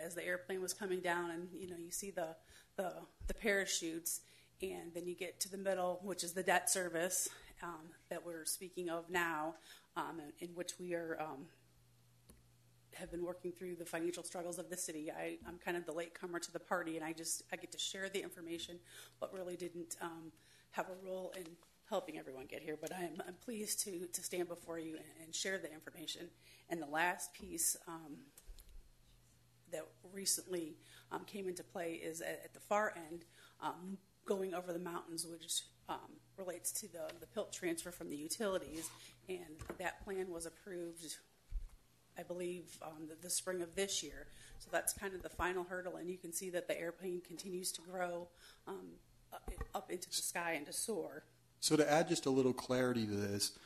as the airplane was coming down, and you see the parachutes, and then you get to the middle, which is the debt service that we're speaking of now, in which we have been working through the financial struggles of the city. I'm kind of the latecomer to the party, and I get to share the information, but really didn't have a role in helping everyone get here, but I'm pleased to stand before you and share the information. And the last piece that recently came into play is at the far end, going over the mountains, which relates to the PILT transfer from the utilities, and that plan was approved, I believe, the spring of this year. So that's kind of the final hurdle, and you can see that the airplane continues to grow up into the sky and to soar. So to add just a little clarity to this,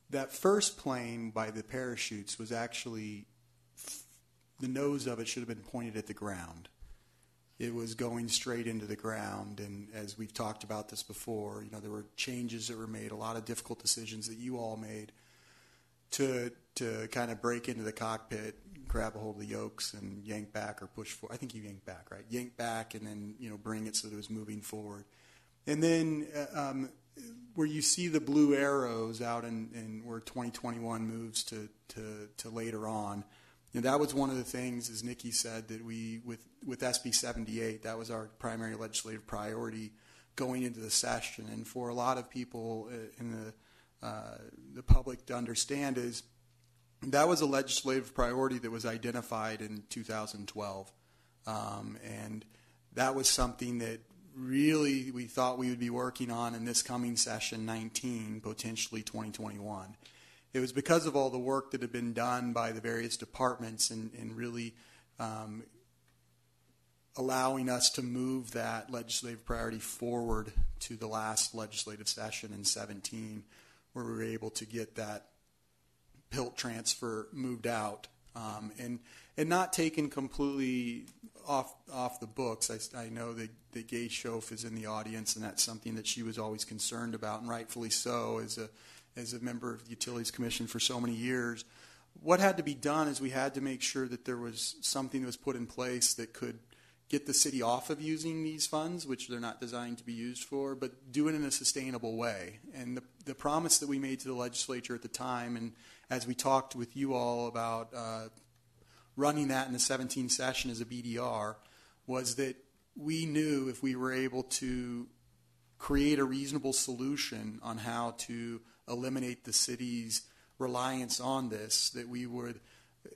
that first plane by the parachutes was actually, the nose of it should have been pointed at the ground. It was going straight into the ground, and as we've talked about this before, there were changes that were made, a lot of difficult decisions that you all made to kind of break into the cockpit, grab a hold of the yokes and yank back or push forward. I think you yanked back, right? Yank back and then, bring it so that it was moving forward. And then where you see the blue arrows out in where 2021 moves to later on, that was one of the things, as Nikki said, that we, with SB 78, that was our primary legislative priority going into the session. And for a lot of people in the public to understand is that was a legislative priority that was identified in 2012. And that was something that really we thought we would be working on in this coming session 19, potentially 2021. it was because of all the work that had been done by the various departments and really allowing us to move that legislative priority forward to the last legislative session in 17, where we were able to get that PILT transfer moved out and not taken completely off the books. I know that Gay Schoaf is in the audience, and that's something that she was always concerned about, and rightfully so, as a member of the Utilities Commission for so many years. What had to be done is we had to make sure that there was something that was put in place that could get the city off of using these funds, which they're not designed to be used for, but do it in a sustainable way. And the promise that we made to the legislature at the time, and as we talked with you all about running that in the 17 session as a BDR, was that we knew if we were able to create a reasonable solution on how to eliminate the city's reliance on this, that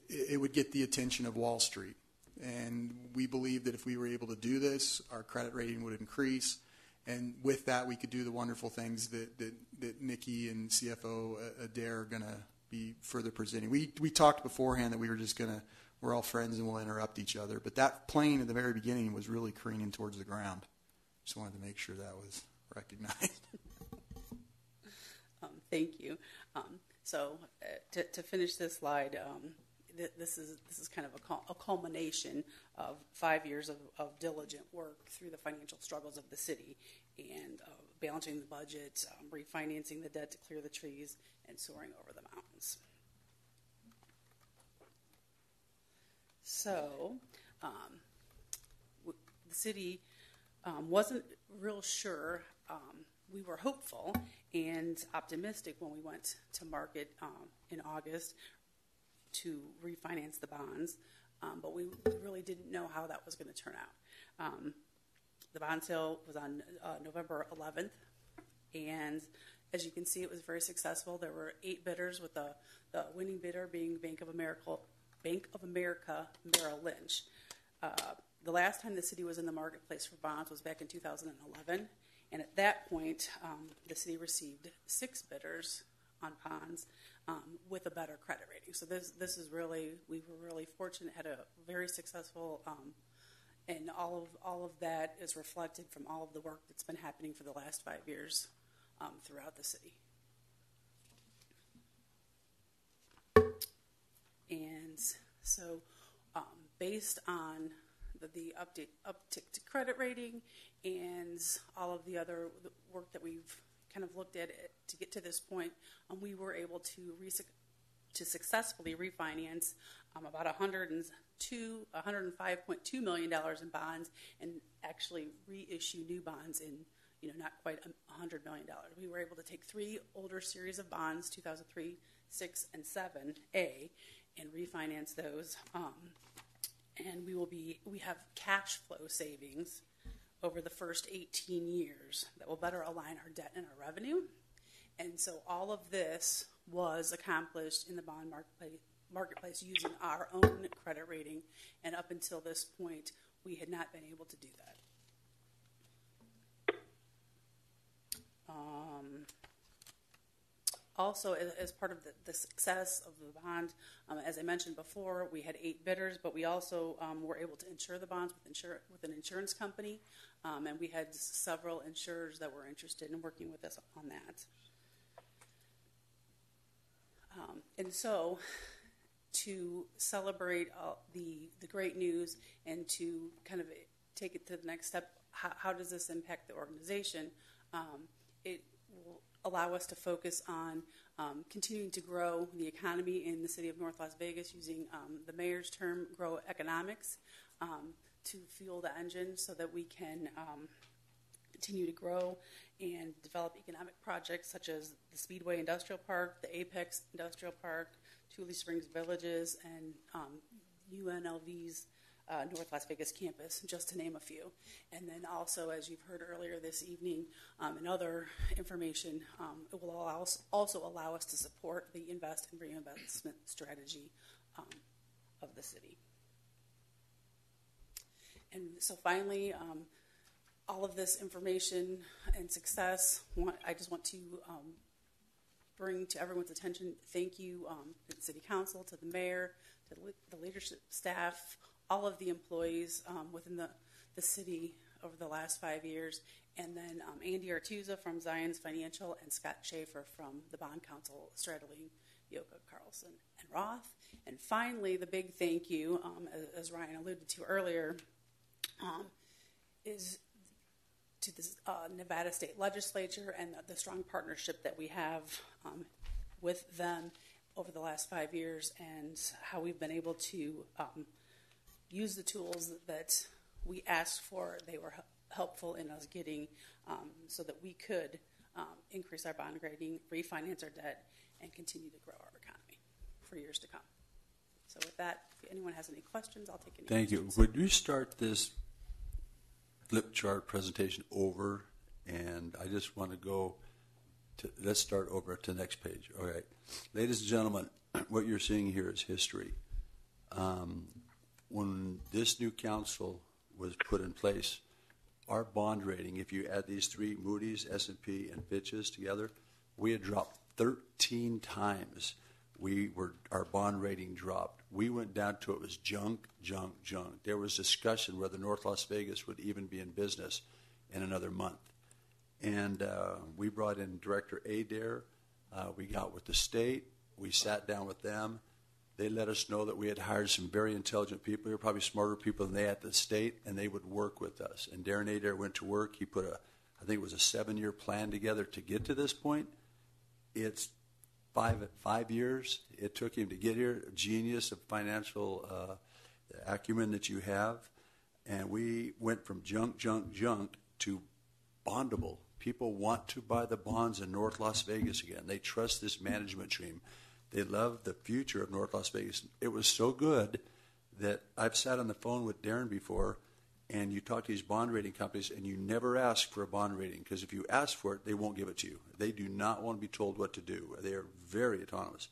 it would get the attention of Wall Street. And we believe that if we were able to do this, our credit rating would increase. And with that, we could do the wonderful things that Nikki and CFO Adair are going to be further presenting. We talked beforehand that we're all friends and we'll interrupt each other. But that plane at the very beginning was really careening towards the ground. Just wanted to make sure that was recognized. Thank you. So to finish this slide, this is kind of a culmination of 5 years of diligent work through the financial struggles of the city and balancing the budget, refinancing the debt to clear the trees, and soaring over the mountains. So the city wasn't real sure. We were hopeful and optimistic when we went to market in August to refinance the bonds, but we really didn't know how that was going to turn out. The bond sale was on November 11th, and as you can see, it was very successful. There were 8 bidders, with the winning bidder being Bank of America Merrill Lynch. The last time the city was in the marketplace for bonds was back in 2011, and at that point, the city received 6 bidders on bonds with a better credit rating. So this is really, we were really fortunate, had a very successful, and all of that is reflected from all of the work that's been happening for the last 5 years throughout the city. And so based on the uptick to credit rating and all of the other work that we've kind of looked at it to get to this point, we were able to successfully refinance about $105.2 million in bonds, and actually reissue new bonds in not quite $100 million. We were able to take 3 older series of bonds, 2003, 6, and 7A, and refinance those. And we have cash flow savings over the first 18 years that will better align our debt and our revenue. And so all of this was accomplished in the bond marketplace using our own credit rating, and up until this point, we had not been able to do that. Also, as part of the success of the bond, as I mentioned before, we had 8 bidders, but we also were able to insure the bonds with an insurance company, and we had several insurers that were interested in working with us on that. And so, to celebrate the great news and to kind of take it to the next step, how does this impact the organization? It will allow us to focus on continuing to grow the economy in the city of North Las Vegas using the mayor's term, grow economics, to fuel the engine so that we can continue to grow and develop economic projects such as the Speedway Industrial Park, the Apex Industrial Park, Tule Springs Villages, and UNLV's North Las Vegas campus, just to name a few. And then also, as you've heard earlier this evening, and other information, it will also allow us to support the invest and reinvestment strategy of the city. And so finally, all of this information and success, I just want to bring to everyone's attention, thank you to the City Council, to the Mayor, to the leadership staff, all of the employees within the city over the last 5 years, and then Andy Artuza from Zions Financial and Scott Schaefer from the Bond Council, Stradling, Yoka, Carlson, and Roth. And finally, the big thank you, as Ryan alluded to earlier, is to the Nevada State Legislature and the strong partnership that we have with them over the last 5 years, and how we've been able to use the tools that we asked for. They were helpful in us getting so that we could increase our bond rating, refinance our debt, and continue to grow our economy for years to come. So with that, if anyone has any questions, I'll take any Thank questions. you. Would you start this flip chart presentation over? And I just want to go to, let's start over to the next page. All right. Ladies and gentlemen, what you're seeing here is history. When this new council was put in place, our bond rating, if you add these three, Moody's, S&P, and Fitch's together, we had dropped 13 times. Our bond rating dropped. We went down to it was junk, junk, junk. There was discussion whether North Las Vegas would even be in business in another month. And we brought in Director Adair. We got with the state. We sat down with them. They let us know that we had hired some very intelligent people. They were probably smarter people than they at the state, and they would work with us. And Darren Adair went to work. He put I think it was a 7-year plan together to get to this point. It's 5 years it took him to get here. Genius of financial acumen that you have. And we went from junk, junk, junk to bondable. People want to buy the bonds in North Las Vegas again. They trust this management team. They love the future of North Las Vegas. It was so good that I've sat on the phone with Darren before, and you talk to these bond rating companies, and you never ask for a bond rating, because if you ask for it, they won't give it to you. They do not want to be told what to do. They are very autonomous.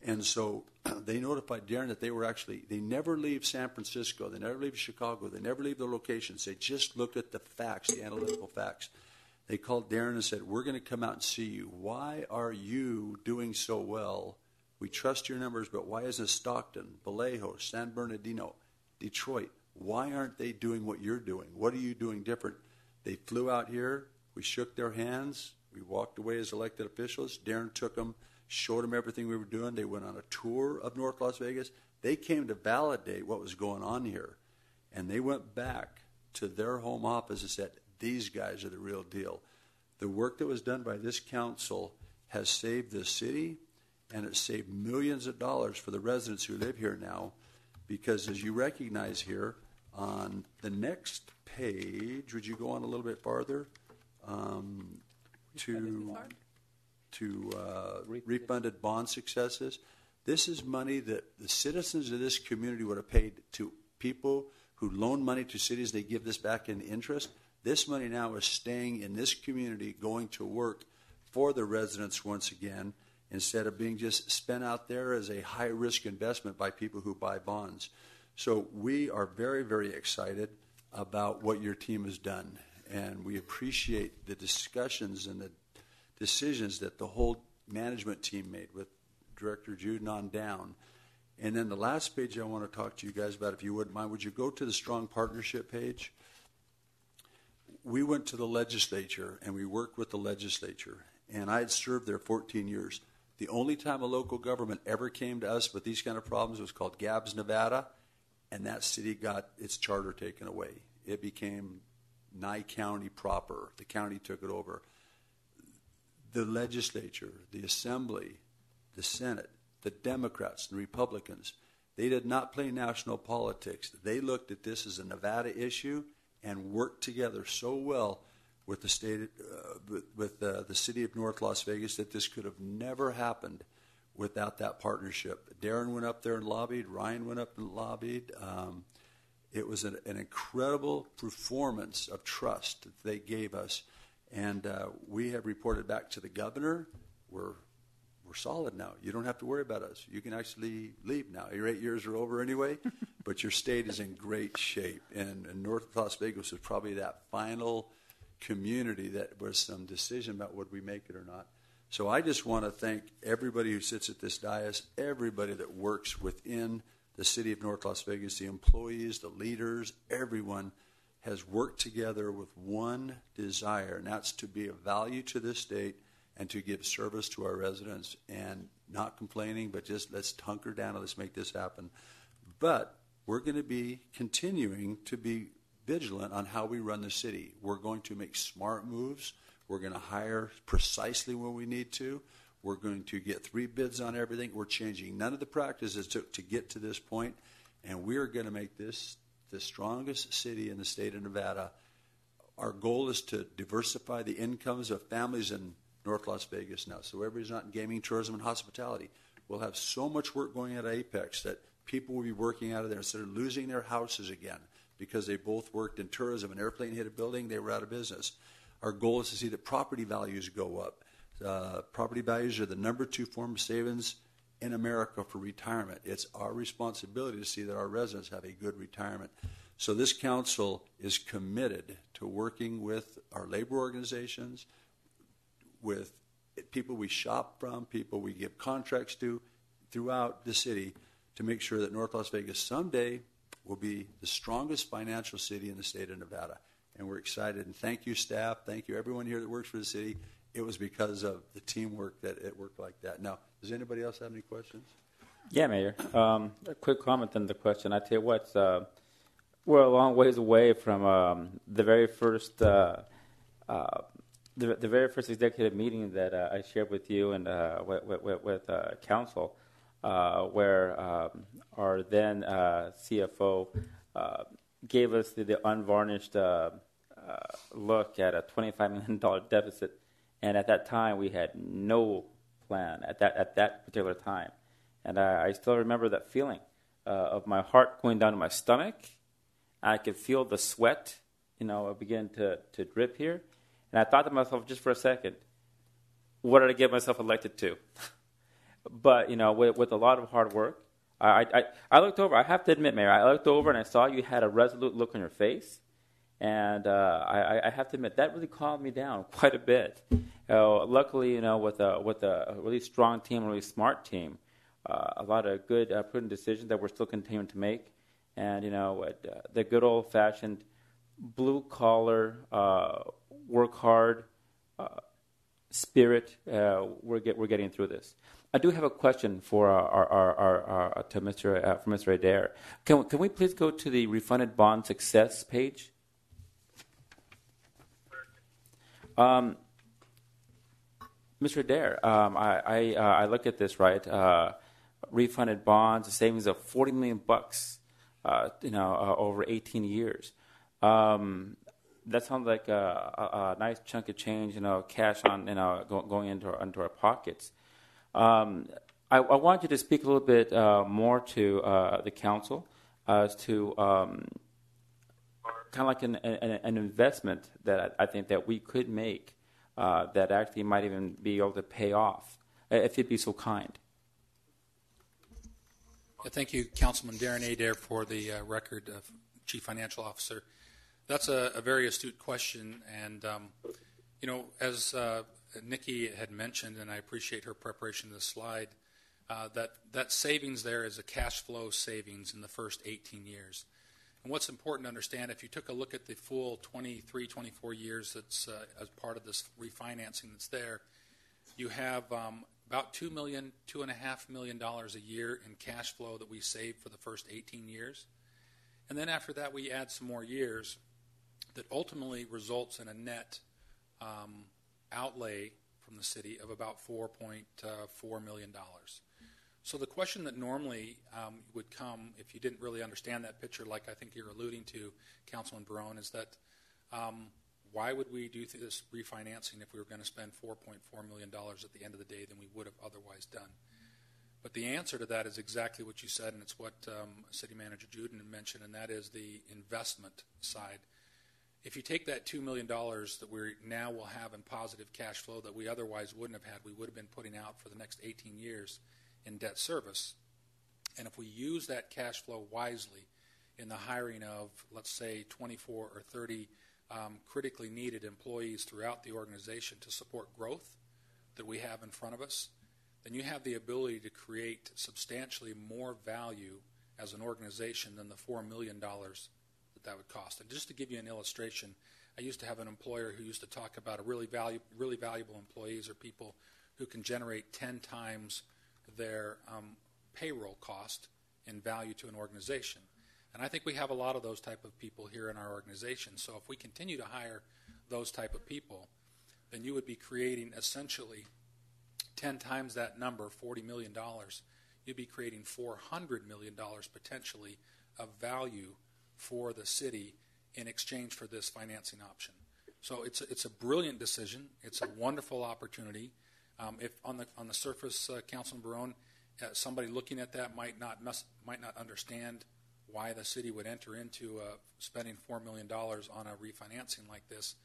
And so they notified Darren that they never leave San Francisco. They never leave Chicago. They never leave their locations. They just look at the facts, the analytical facts. They called Darren and said, we're going to come out and see you. Why are you doing so well? We trust your numbers, but why isn't Stockton, Vallejo, San Bernardino, Detroit, why aren't they doing what you're doing? What are you doing different? They flew out here. We shook their hands. We walked away as elected officials. Darren took them, showed them everything we were doing. They went on a tour of North Las Vegas. They came to validate what was going on here. And they went back to their home office and said, these guys are the real deal. The work that was done by this council has saved the city, and it saved millions of dollars for the residents who live here now, because as you recognize here on the next page, would you go on a little bit farther to refunded bond successes? This is money that the citizens of this community would have paid to people who loan money to cities. They give this back in interest. This money now is staying in this community, going to work for the residents once again, instead of being just spent out there as a high-risk investment by people who buy bonds. So we are very, very excited about what your team has done, and we appreciate the discussions and the decisions that the whole management team made with Director Juden on down. And then the last page I want to talk to you guys about, if you wouldn't mind, would you go to the Strong Partnership page? We went to the legislature, and we worked with the legislature, and I had served there 14 years. The only time a local government ever came to us with these kind of problems was called Gabbs, Nevada, and that city got its charter taken away. It became Nye County proper. The county took it over. The legislature, the assembly, the Senate, the Democrats, the Republicans, they did not play national politics. They looked at this as a Nevada issue and worked together so well with the state, with the city of North Las Vegas, that this could have never happened without that partnership. Darren went up there and lobbied. Ryan went up and lobbied. It was an incredible performance of trust that they gave us, and we have reported back to the governor. We're solid now. You don't have to worry about us. You can actually leave now. Your 8 years are over anyway, but your state is in great shape. And North Las Vegas was probably that final community that was some decision about would we make it or not. So I just want to thank everybody who sits at this dais, everybody that works within the city of North Las Vegas, the employees, the leaders, everyone has worked together with one desire, and that's to be of value to this state and to give service to our residents, and not complaining, but just let's hunker down and let's make this happen. But we're going to be continuing to be vigilant on how we run the city. We're going to make smart moves. We're going to hire precisely when we need to. We're going to get 3 bids on everything. We're changing none of the practices to get to this point, and we're going to make this the strongest city in the state of Nevada. Our goal is to diversify the incomes of families in North Las Vegas now, so everybody's not in gaming, tourism, and hospitality. We'll have so much work going at Apex that people will be working out of there instead of losing their houses again because they both worked in tourism. An airplane hit a building, they were out of business. Our goal is to see that property values go up. Property values are the number 2 form of savings in America for retirement. It's our responsibility to see that our residents have a good retirement. So this council is committed to working with our labor organizations, with people we shop from, people we give contracts to throughout the city, to make sure that North Las Vegas someday will be the strongest financial city in the state of Nevada. And we're excited. And thank you, staff. Thank you, everyone here that works for the city. It was because of the teamwork that it worked like that. Now, does anybody else have any questions? Yeah, Mayor. A quick comment on the question. I tell you what, we're a long ways away from the very first the very first executive meeting that I shared with you and with council, where our then CFO gave us the unvarnished look at a $25 million deficit, and at that time we had no plan at that particular time, and I still remember that feeling of my heart going down to my stomach. I could feel the sweat, begin to drip here. And I thought to myself just for a second, what did I get myself elected to? But, with a lot of hard work, I looked over. I have to admit, Mayor, I looked over and I saw you had a resolute look on your face. And I have to admit, that really calmed me down quite a bit. Luckily, with a really strong team, a really smart team, a lot of good, prudent decisions that we're still continuing to make. And, the good old-fashioned blue-collar, work-hard spirit, we're getting through this. I do have a question for to Mr. Adair. Can we please go to the refunded bond success page? Mr. Adair, I look at this, right? Refunded bonds, a savings of $40 million bucks. Over 18 years. That sounds like a nice chunk of change, cash on, going into our pockets. I want you to speak a little bit more to the council as to kind of like an investment that I think that we could make that actually might even be able to pay off, if you'd be so kind. Thank you, Councilman Darren Adair, for the record of Chief Financial Officer. That's a very astute question, and as Nikki had mentioned, and I appreciate her preparation of the slide, that savings there is a cash flow savings in the first 18 years. And what's important to understand, if you took a look at the full 23, 24 years that's as part of this refinancing that's there, you have about $2 million, $2.5 million a year in cash flow that we save for the first 18 years. And then after that, we add some more years that ultimately results in a net outlay from the city of about $4.4 million. So the question that normally would come if you didn't really understand that picture, like I think you're alluding to, Councilman Barone, is that why would we do this refinancing if we were going to spend $4.4 million at the end of the day than we would have otherwise done? But the answer to that is exactly what you said, and it's what City Manager Juden mentioned, and that is the investment side. If you take that $2 million that we now will have in positive cash flow that we otherwise wouldn't have had, we would have been putting out for the next 18 years in debt service. And if we use that cash flow wisely in the hiring of, let's say, 24 or 30 critically needed employees throughout the organization to support growth, that we have in front of us, then you have the ability to create substantially more value as an organization than the $4 million that would cost. And just to give you an illustration, I used to have an employer who used to talk about really valuable employees are people who can generate 10 times their payroll cost in value to an organization. And I think we have a lot of those type of people here in our organization. So if we continue to hire those type of people, then you would be creating essentially 10 times that number, $40 million. You'd be creating $400 million potentially of value for the city in exchange for this financing option. So it's a brilliant decision. It's a wonderful opportunity. If on the surface, Councilman Barone, somebody looking at that might not understand why the city would enter into spending $4 million on a refinancing like this,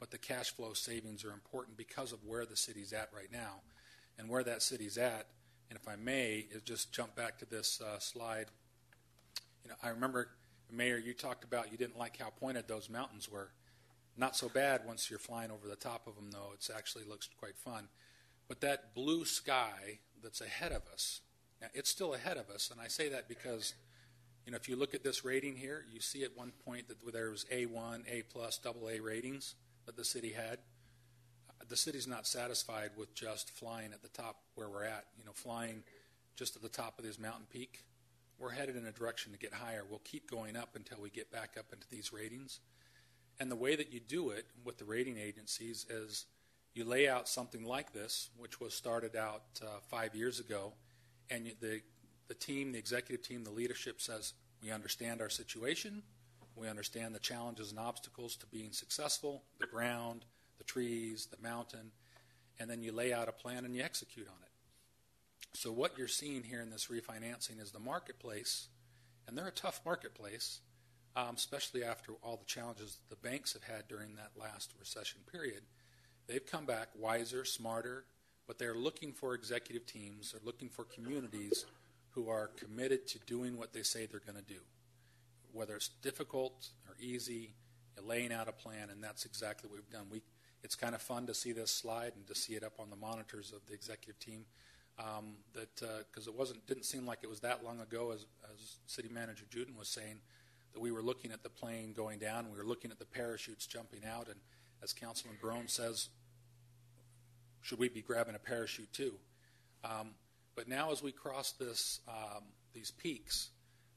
but the cash flow savings are important because of where the city's at right now. And where that city's at, and if I may, is just jump back to this slide. I remember, Mayor, you talked about you didn't like how pointed those mountains were. Not so bad once you're flying over the top of them, though. It actually looks quite fun. But that blue sky that's ahead of us, now it's still ahead of us, and I say that because if you look at this rating here, you see at one point that there was A1, A+, AA ratings that the city had. The city's not satisfied with just flying at the top where we're at, flying just at the top of this mountain peak. We're headed in a direction to get higher. We'll keep going up until we get back up into these ratings. And the way that you do it with the rating agencies is you lay out something like this, which was started out 5 years ago, and the team, the executive team, the leadership says, we understand our situation, we understand the challenges and obstacles to being successful, the ground, the trees, the mountain, and then you lay out a plan and you execute on it. So what you're seeing here in this refinancing is the marketplace, and they're a tough marketplace, especially after all the challenges the banks have had during that last recession period. They've come back wiser, smarter, but they're looking for executive teams, they're looking for communities who are committed to doing what they say they're going to do. Whether it's difficult or easy, you're laying out a plan, and that's exactly what we've done. It's kind of fun to see this slide and to see it up on the monitors of the executive team. Because it didn't seem like it was that long ago, as City Manager Juden was saying, that we were looking at the plane going down, we were looking at the parachutes jumping out, and as Councilman Barone says, should we be grabbing a parachute too? But now as we cross these peaks,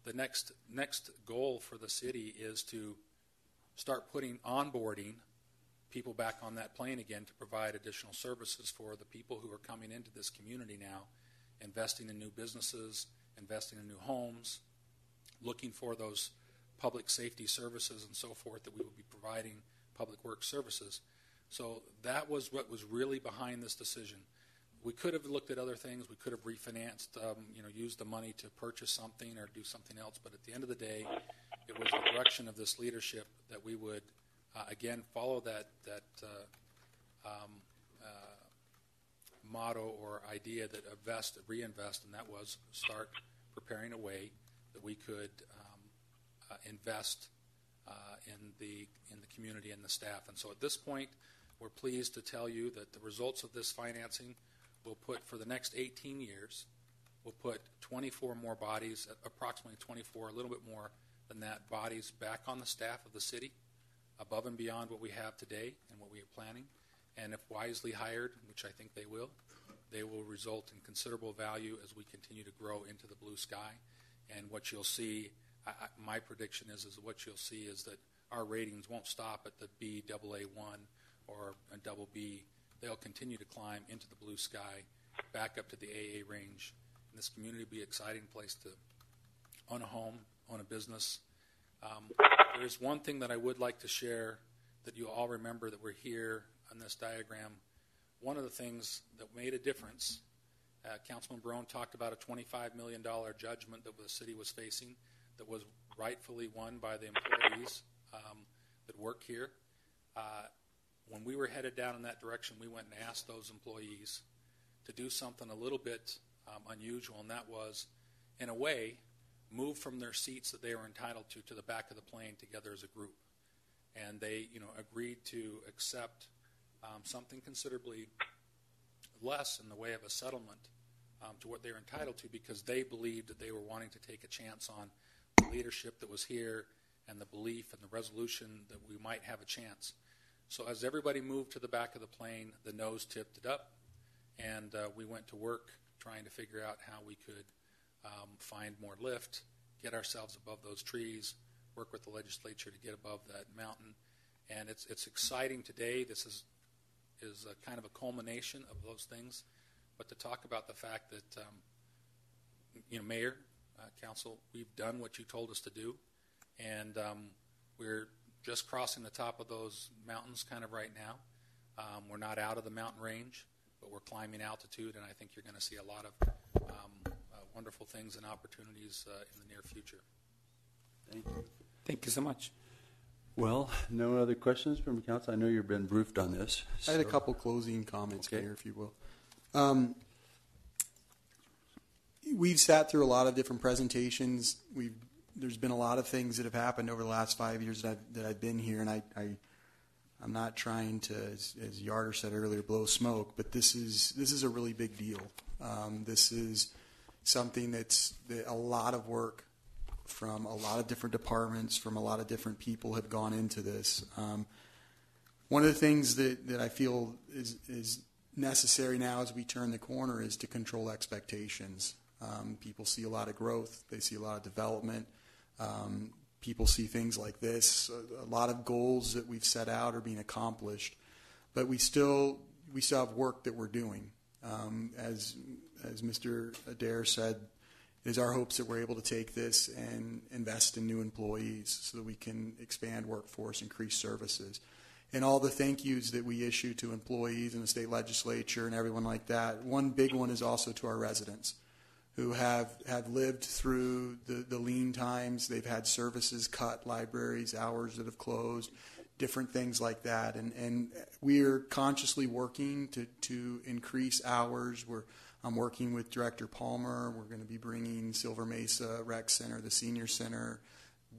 the next goal for the city is to start onboarding people back on that plane again to provide additional services for the people who are coming into this community now, investing in new businesses, investing in new homes, looking for those public safety services and so forth that we will be providing public works services. So that was what was really behind this decision. We could have looked at other things. We could have refinanced, used the money to purchase something or do something else. But at the end of the day, it was the direction of this leadership that we would, again, follow that motto or idea that reinvest, and that was start preparing a way that we could invest in the community and the staff. And so at this point, we're pleased to tell you that the results of this financing will put, for the next 18 years, we'll put 24 more bodies, approximately 24, a little bit more than that, bodies back on the staff of the city, above and beyond what we have today and what we are planning. And if wisely hired, which I think they will result in considerable value as we continue to grow into the blue sky. And what you'll see, my prediction is what you'll see is that our ratings won't stop at the B, AA1, or a double B. They'll continue to climb into the blue sky, back up to the AA range. And this community will be an exciting place to own a home, own a business. There is one thing that I would like to share that you all remember that we're here on this diagram. One of the things that made a difference, Councilman Barone talked about a $25 million judgment that the city was facing that was rightfully won by the employees that work here. When we were headed down in that direction, we went and asked those employees to do something a little bit unusual, and that was, in a way, move from their seats that they were entitled to the back of the plane together as a group. And they, agreed to accept something considerably less in the way of a settlement to what they were entitled to, because they believed that they were wanting to take a chance on the leadership that was here and the belief and the resolution that we might have a chance. So as everybody moved to the back of the plane, the nose tipped it up, and we went to work trying to figure out how we could find more lift, get ourselves above those trees, work with the legislature to get above that mountain. And it's exciting today. This is a kind of a culmination of those things. But to talk about the fact that, Mayor, Council, we've done what you told us to do, and we're just crossing the top of those mountains kind of right now. We're not out of the mountain range, but we're climbing altitude, and I think you're going to see a lot of wonderful things and opportunities in the near future. Thank you. Thank you so much. Well, no other questions from council? I know you've been briefed on this. I had a couple closing comments, okay. Mayor, if you will. We've sat through a lot of different presentations. There's been a lot of things that have happened over the last 5 years that I've been here, and I'm not trying to, as Yarder said earlier, blow smoke, but this is a really big deal. This is something that a lot of work from a lot of different departments, from a lot of different people have gone into this. One of the things that I feel is necessary now as we turn the corner is to control expectations. People see a lot of growth. They see a lot of development. People see things like this. A lot of goals that we've set out are being accomplished, but we still have work that we're doing. As Mr. Adair said, it is our hopes that we're able to take this and invest in new employees so that we can expand workforce, increase services. And all the thank yous that we issue to employees in the state legislature and everyone like that, one big one is also to our residents who have lived through the lean times. They've had services cut, libraries, hours that have closed, different things like that. And we're consciously working to increase hours. I'm working with Director Palmer. We're going to be bringing Silver Mesa Rec Center, the Senior Center,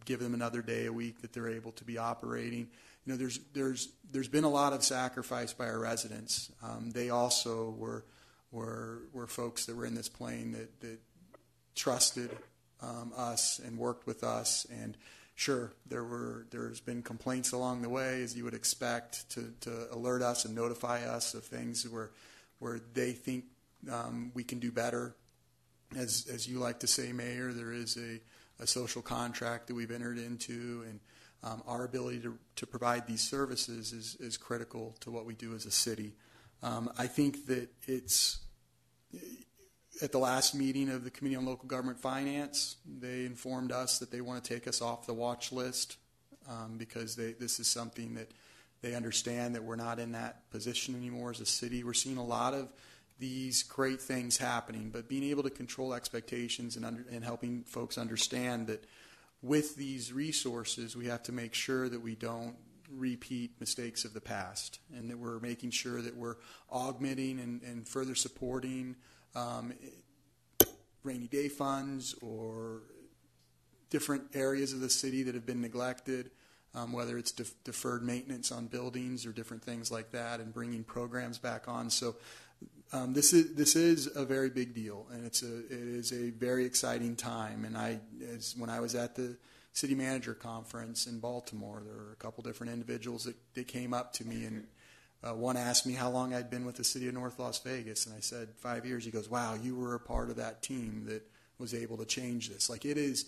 give them another day a week that they're able to be operating. You know, there's been a lot of sacrifice by our residents. They also were folks that were in this plane that trusted us and worked with us. And sure, there's been complaints along the way, as you would expect, to alert us and notify us of things where they think we can do better. As you like to say, Mayor, there is a social contract that we've entered into, and our ability to provide these services is critical to what we do as a city. I think that it's at the last meeting of the Committee on Local Government Finance, they informed us that they want to take us off the watch list because this is something that they understand that we're not in that position anymore as a city. We're seeing a lot of these great things happening, but being able to control expectations and helping folks understand that with these resources, we have to make sure that we don't repeat mistakes of the past, and that we're making sure that we're augmenting and further supporting rainy day funds or different areas of the city that have been neglected, whether it's deferred maintenance on buildings or different things like that, and bringing programs back on. So this is a very big deal, and it is a very exciting time. And when I was at the city manager conference in Baltimore, there were a couple different individuals that came up to me, and one asked me how long I'd been with the city of North Las Vegas, and I said 5 years. He goes, "Wow, you were a part of that team that was able to change this." Like it's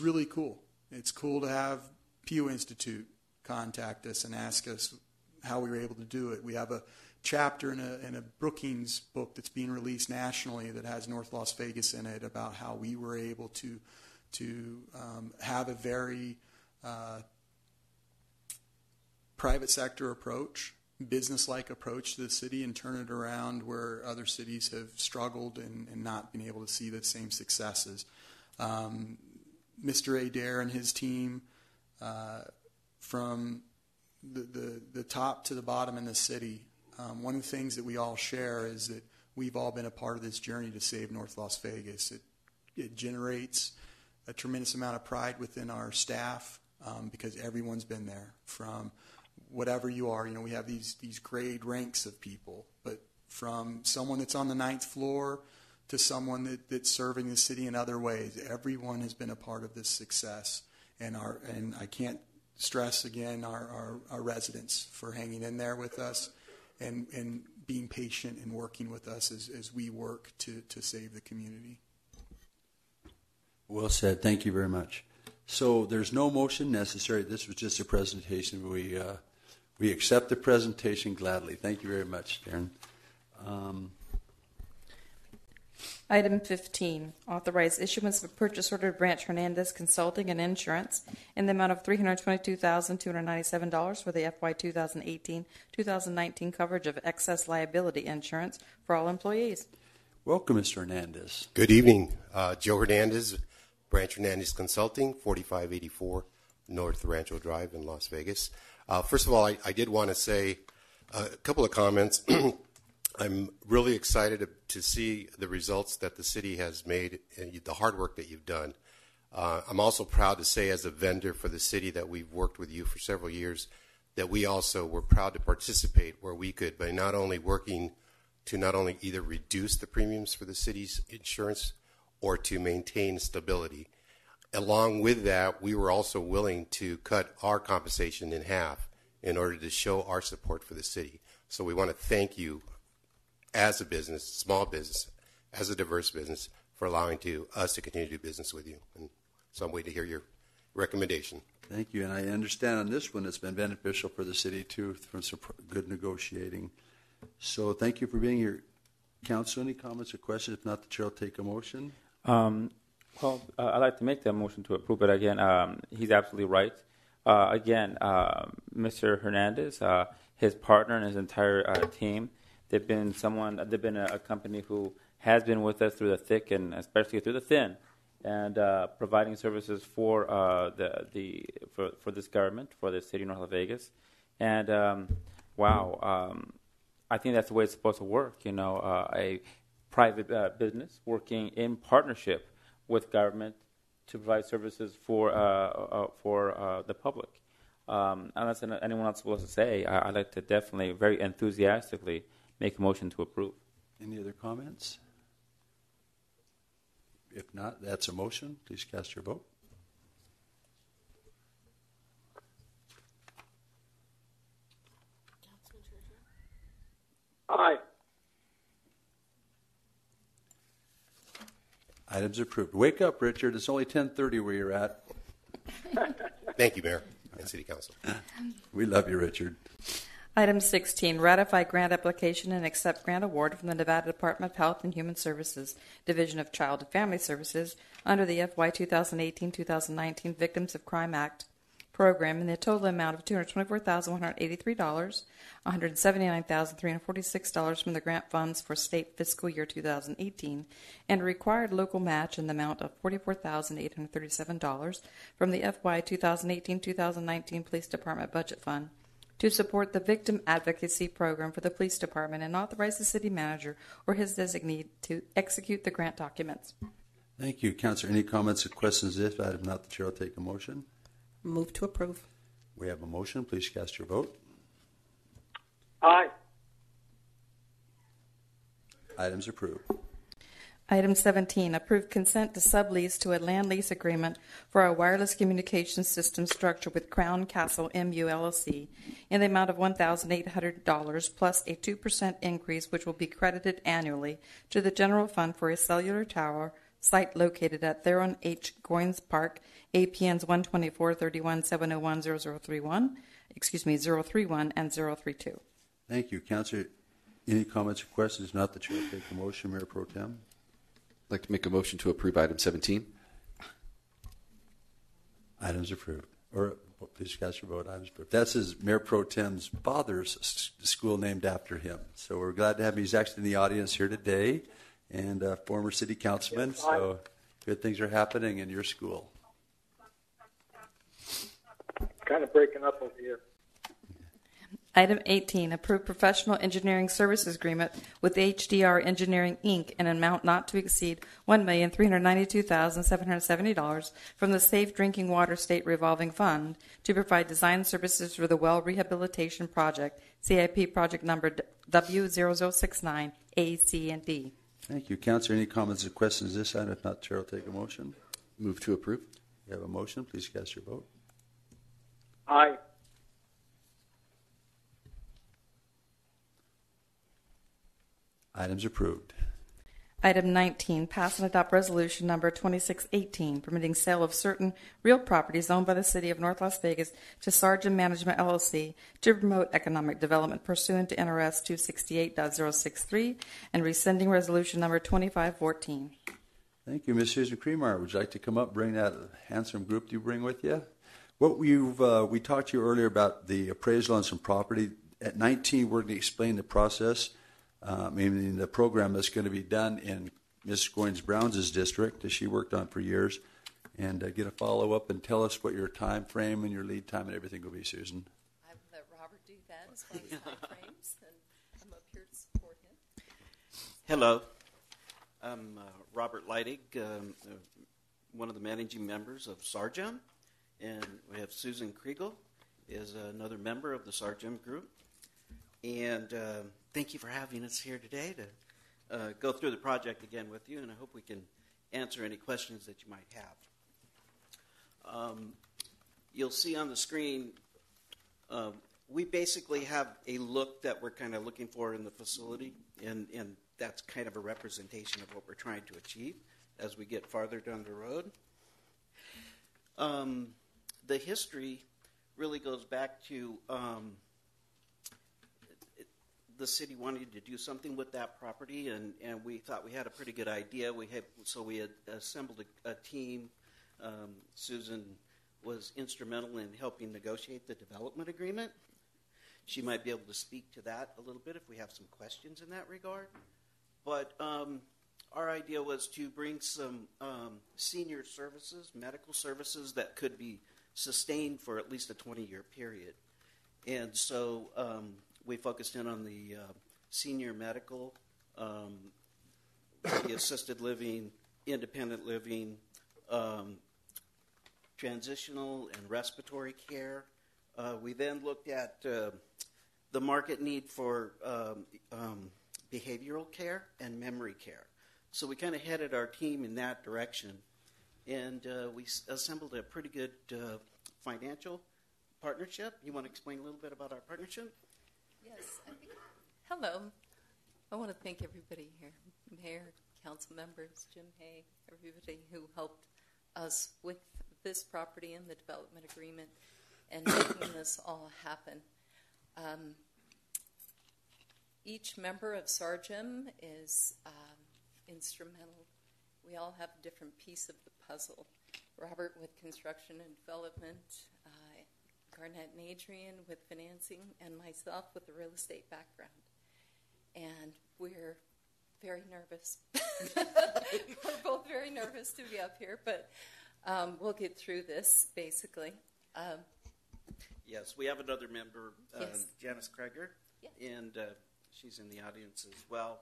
really cool. It's cool to have Pew Institute contact us and ask us how we were able to do it. We have a chapter in a Brookings book that's being released nationally that has North Las Vegas in it about how we were able to have a very private sector approach, business-like approach to the city, and turn it around where other cities have struggled and not been able to see the same successes. Mr. Adair and his team, from the top to the bottom in the city, one of the things that we all share is that we've all been a part of this journey to save North Las Vegas. It generates a tremendous amount of pride within our staff because everyone's been there, from whatever you are. We have these grade ranks of people, but from someone that's on the 9th floor to someone that's serving the city in other ways, everyone has been a part of this success. And I can't stress again our residents for hanging in there with us and being patient and working with us as we work to save the community. Well said. Thank you very much. So there's no motion necessary. This was just a presentation. We accept the presentation gladly. Thank you very much, Darren. Item 15, authorize issuance of a purchase order to Branch Hernandez Consulting and Insurance in the amount of $322,297 for the FY 2018-2019 coverage of excess liability insurance for all employees. Welcome, Mr. Hernandez. Good evening. Joe Hernandez, Branch Hernandez Consulting, 4584 North Rancho Drive in Las Vegas. First of all, I did want to say a couple of comments. I'm really excited to see the results that the city has made and the hard work that you've done. I'm also proud to say, as a vendor for the city that we've worked with you for several years, that we also were proud to participate where we could by not only working to not only either reduce the premiums for the city's insurance or to maintain stability. Along with that, we were also willing to cut our compensation in half in order to show our support for the city. So we want to thank you as a business, small business, as a diverse business, for allowing us to continue to do business with you. And so I'm waiting to hear your recommendation. Thank you. And I understand on this one it's been beneficial for the city, too, for some good negotiating. So thank you for being here. Council, any comments or questions? If not, the chair will take a motion. I'd like to make that motion to approve, but again, he's absolutely right. Mr. Hernandez, his partner and his entire team, they've been a company who has been with us through the thick and especially through the thin, and providing services for for this government, for the city of North Las Vegas. And I think that's the way it's supposed to work. A private business working in partnership with government to provide services for the public. Unless anyone else wants to say, I'd like to definitely, very enthusiastically, make a motion to approve. Any other comments? If not, that's a motion. Please cast your vote. Aye. Items approved. Wake up, Richard. It's only 10:30 where you're at. Thank you, Mayor and City Council. We love you, Richard. Item 16, ratify grant application and accept grant award from the Nevada Department of Health and Human Services, Division of Child and Family Services, under the FY 2018-2019 Victims of Crime Act program in the total amount of $224,183, $179,346 from the grant funds for state fiscal year 2018, and a required local match in the amount of $44,837 from the FY 2018-2019 Police Department Budget Fund to support the Victim Advocacy Program for the Police Department, and authorize the city manager or his designee to execute the grant documents. Thank you. Councilor, any comments or questions? If item not, the chair will take a motion. Move to approve. We have a motion. Please cast your vote. Aye. Items approved. Item 17, approve consent to sublease to a land lease agreement for a wireless communications system structure with Crown Castle MU LLC in the amount of $1,800 plus a 2% increase, which will be credited annually to the general fund for a cellular tower site located at Theron H. Goins Park, APNs 124-31-701-0031, 031 and 032. Thank you. Councilor, any comments or questions? Not the chair will take a motion. Mayor Pro Tem. I'd like to make a motion to approve item 17. Items approved. Or please cast your vote. Items approved. That's Mayor Pro Tem's father's school named after him. So we're glad to have him. He's actually in the audience here today, and former city councilman. Yes, so good things are happening in your school. Kind of breaking up over here. Item 18, approve professional engineering services agreement with HDR Engineering, Inc. in an amount not to exceed $1,392,770 from the Safe Drinking Water State Revolving Fund to provide design services for the well rehabilitation project, CIP project number W0069 A, C, and D. Thank you. Councilor, any comments or questions this item? If not, Chair will take a motion. Move to approve. You have a motion. Please cast your vote. Aye. Items approved. Item 19, pass and adopt resolution number 2618, permitting sale of certain real properties owned by the City of North Las Vegas to Sargent Management, LLC, to promote economic development pursuant to NRS 268.063, and rescinding resolution number 2514. Thank you. Ms. Susan Creameyer, would you like to come up and bring that handsome group you bring with you? We talked to you earlier about the appraisal on some property. At 19, we're going to explain the process. Meaning the program that's going to be done in Ms. Goins-Brown's district that she worked on for years, and get a follow-up and tell us what your time frame and your lead time and everything will be, Susan. I will let Robert do that as far as time frames, and I'm up here to support him. Hello. I'm Robert Leidig, one of the managing members of Sargem, and we have Susan Kriegel is another member of the Sargem group. And thank you for having us here today to go through the project again with you, and I hope we can answer any questions that you might have. You'll see on the screen, we basically have a look that we're kind of looking for in the facility, and that's kind of a representation of what we're trying to achieve as we get farther down the road. The history really goes back to the city wanted to do something with that property, and we thought we had a pretty good idea. So we had assembled a team. Susan was instrumental in helping negotiate the development agreement. She might be able to speak to that a little bit if we have some questions in that regard. But our idea was to bring some senior services, medical services that could be sustained for at least a 20-year period. And so we focused in on the senior medical, the assisted living, independent living, transitional and respiratory care. We then looked at the market need for behavioral care and memory care. So we kind of headed our team in that direction, and we assembled a pretty good financial partnership. You want to explain a little bit about our partnership? Yes. Hello. I want to thank everybody here, Mayor, council members, Jim Hay, everybody who helped us with this property and the development agreement and making this all happen. Each member of Sargem is instrumental. We all have a different piece of the puzzle. Robert with construction and development, Garnett and Adrian with financing, and myself with the real estate background. And we're very nervous. We're both very nervous to be up here, but we'll get through this, basically. Yes, we have another member, yes. Janice Kreger, yeah. and she's in the audience as well.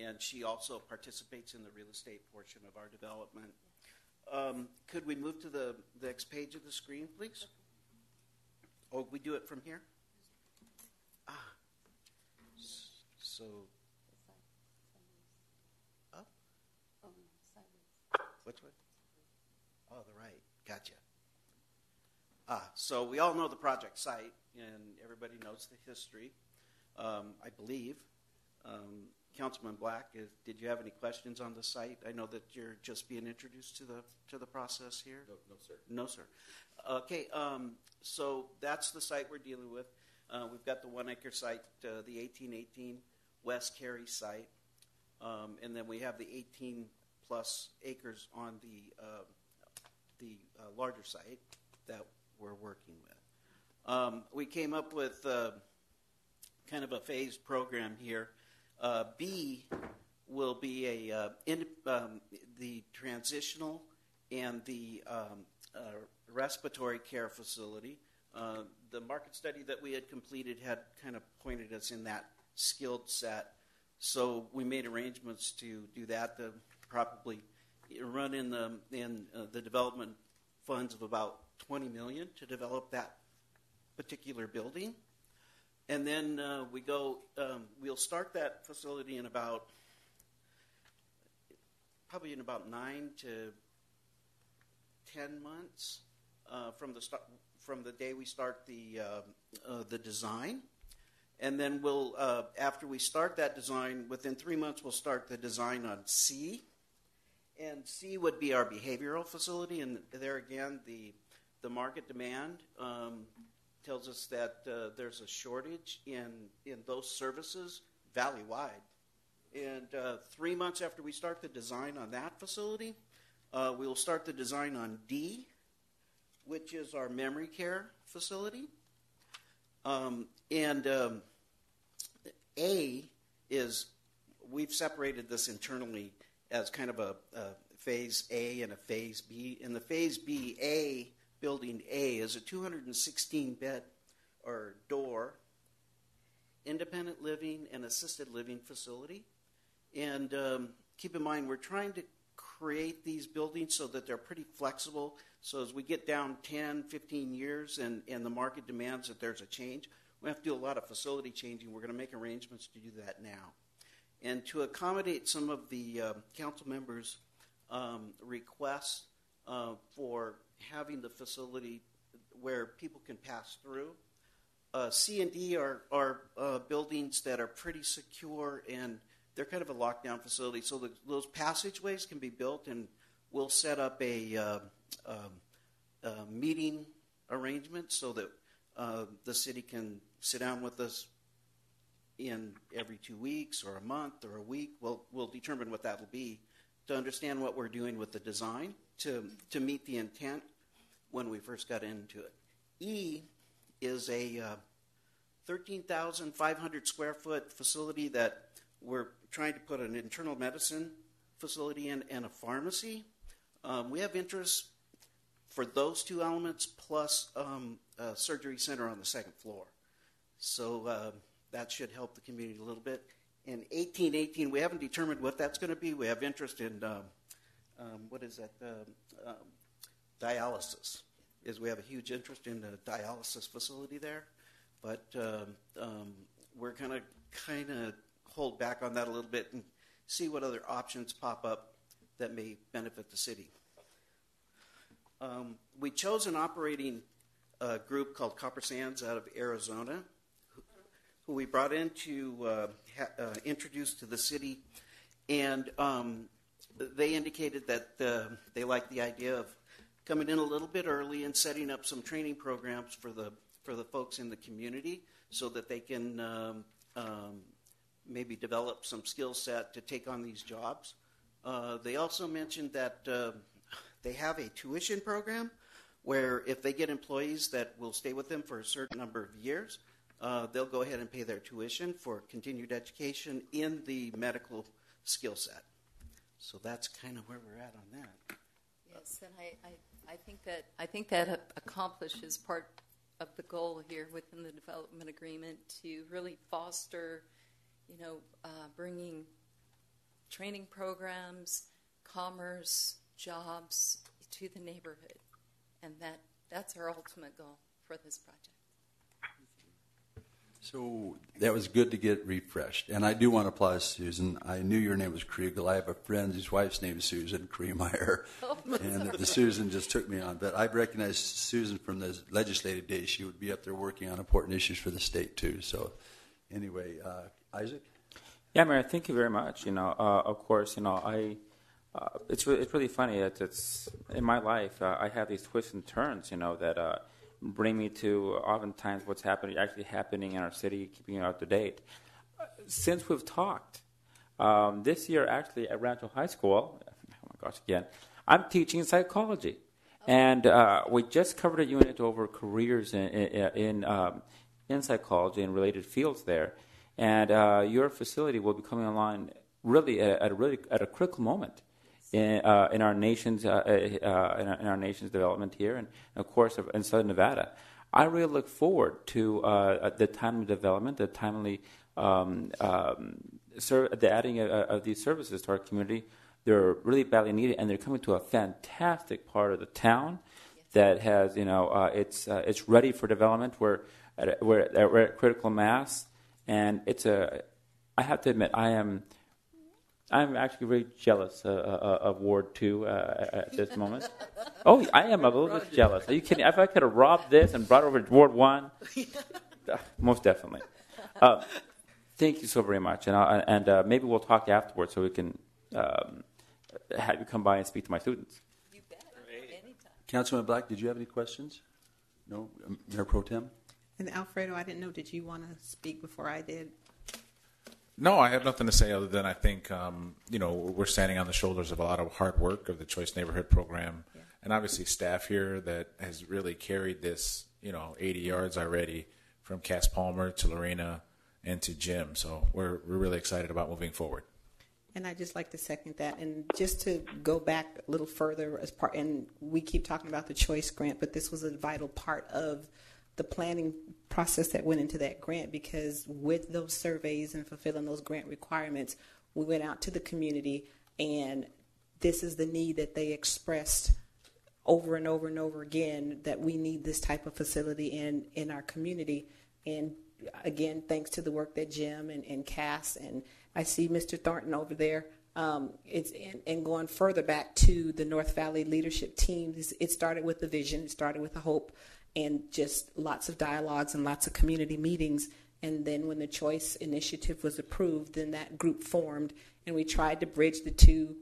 And she also participates in the real estate portion of our development. Could we move to the next page of the screen, please? Oh, we do it from here? So, up? Which way? Oh, the right. Gotcha. So we all know the project site, and everybody knows the history, I believe. Councilman Black, did you have any questions on the site? I know that you're just being introduced to the process here. No, sir. No, sir. Okay, so that's the site we're dealing with. We've got the 1 acre site, the 1818 West Cary site, and then we have the 18 plus acres on the larger site that we're working with. We came up with kind of a phased program here. B will be the transitional and the respiratory care facility. The market study that we had completed had kind of pointed us in that skilled set. So we made arrangements to do that, to probably run in the development funds of about $20 million to develop that particular building. And then we'll start that facility in about 9 to 10 months from the day we start the design. And then we'll, after we start that design, within 3 months, we'll start the design on C. And C would be our behavioral facility. And there again, the market demand tells us that there's a shortage in those services valley-wide. And 3 months after we start the design on that facility, we will start the design on D, which is our memory care facility. A is, we've separated this internally as kind of a phase A and a phase B. In the phase B, A, building A, is a 216-bed or door independent living and assisted living facility. And keep in mind, we're trying to create these buildings so that they're pretty flexible. So as we get down 10, 15 years and the market demands that there's a change, we have to do a lot of facility changing. We're going to make arrangements to do that now. And to accommodate some of the council members' requests for having the facility where people can pass through, C and D are buildings that are pretty secure, and they're kind of a lockdown facility. So those passageways can be built, and we'll set up a meeting arrangement so that the city can sit down with us in every 2 weeks or a month or a week. We'll determine what that will be to understand what we're doing with the design to meet the intent when we first got into it. E is a 13,500 square foot facility that we're trying to put an internal medicine facility in and a pharmacy. We have interest for those two elements plus a surgery center on the second floor. So that should help the community a little bit. In 1818, we haven't determined what that's going to be. We have interest in, dialysis. We have a huge interest in the dialysis facility there. But we're going to kind of hold back on that a little bit and see what other options pop up that may benefit the city. We chose an operating group called Copper Sands out of Arizona, who we brought in to introduce to the city. And they indicated that they liked the idea of coming in a little bit early and setting up some training programs for the folks in the community so that they can maybe develop some skill set to take on these jobs. They also mentioned that they have a tuition program where if they get employees that will stay with them for a certain number of years, they'll go ahead and pay their tuition for continued education in the medical skill set. So that's kind of where we're at on that. Yes, and I think that accomplishes part of the goal here within the development agreement to really foster, bringing training programs, commerce, jobs to the neighborhood, and that's our ultimate goal for this project. So that was good to get refreshed. And I do want to applaud Susan. I knew your name was Kriegel. I have a friend whose wife's name is Susan Kriemeyer. And the Susan just took me on. But I've recognized Susan from the legislative days. She would be up there working on important issues for the state, too. So anyway, Isaac? Yeah, Mayor, thank you very much. Of course, it's really funny. It's in my life, I have these twists and turns, that bring me to oftentimes what's actually happening in our city, keeping it up to date. Since we've talked, this year actually at Rancho High School, oh my gosh, again, I'm teaching psychology. And we just covered a unit over careers in psychology and related fields there. And your facility will be coming online really at a critical moment in our nation's development here, and of course in Southern Nevada. I really look forward to the timely development, the timely the adding of these services to our community. They're really badly needed, and they're coming to a fantastic part of the town that has, it's ready for development. We're at critical mass, and I have to admit, I'm actually very jealous of Ward 2 at this moment. Oh, I am a little bit jealous. Are you kidding? If I could have robbed this and brought it over to Ward 1, most definitely. Thank you so very much, and maybe we'll talk afterwards so we can have you come by and speak to my students. You bet. Anytime. Councilman Black, did you have any questions? No, Mayor Pro Tem. And Alfredo, I didn't know, did you want to speak before I did? No, I have nothing to say other than I think, we're standing on the shoulders of a lot of hard work of the Choice Neighborhood Program, and obviously staff here that has really carried this, 80 yards already from Cass Palmer to Lorena and to Jim. So we're really excited about moving forward. And I'd just like to second that. And just to go back a little further, and we keep talking about the Choice Grant, but this was a vital part of the planning process that went into that grant, because with those surveys and fulfilling those grant requirements, we went out to the community, and this is the need that they expressed over and over and over again, that we need this type of facility in our community. And again, thanks to the work that Jim and Cass, and I see Mr. Thornton over there, and going further back to the North Valley leadership team, it started with the vision, it started with the hope, and just lots of dialogues and lots of community meetings. And then when the Choice Initiative was approved, then that group formed, and we tried to bridge the two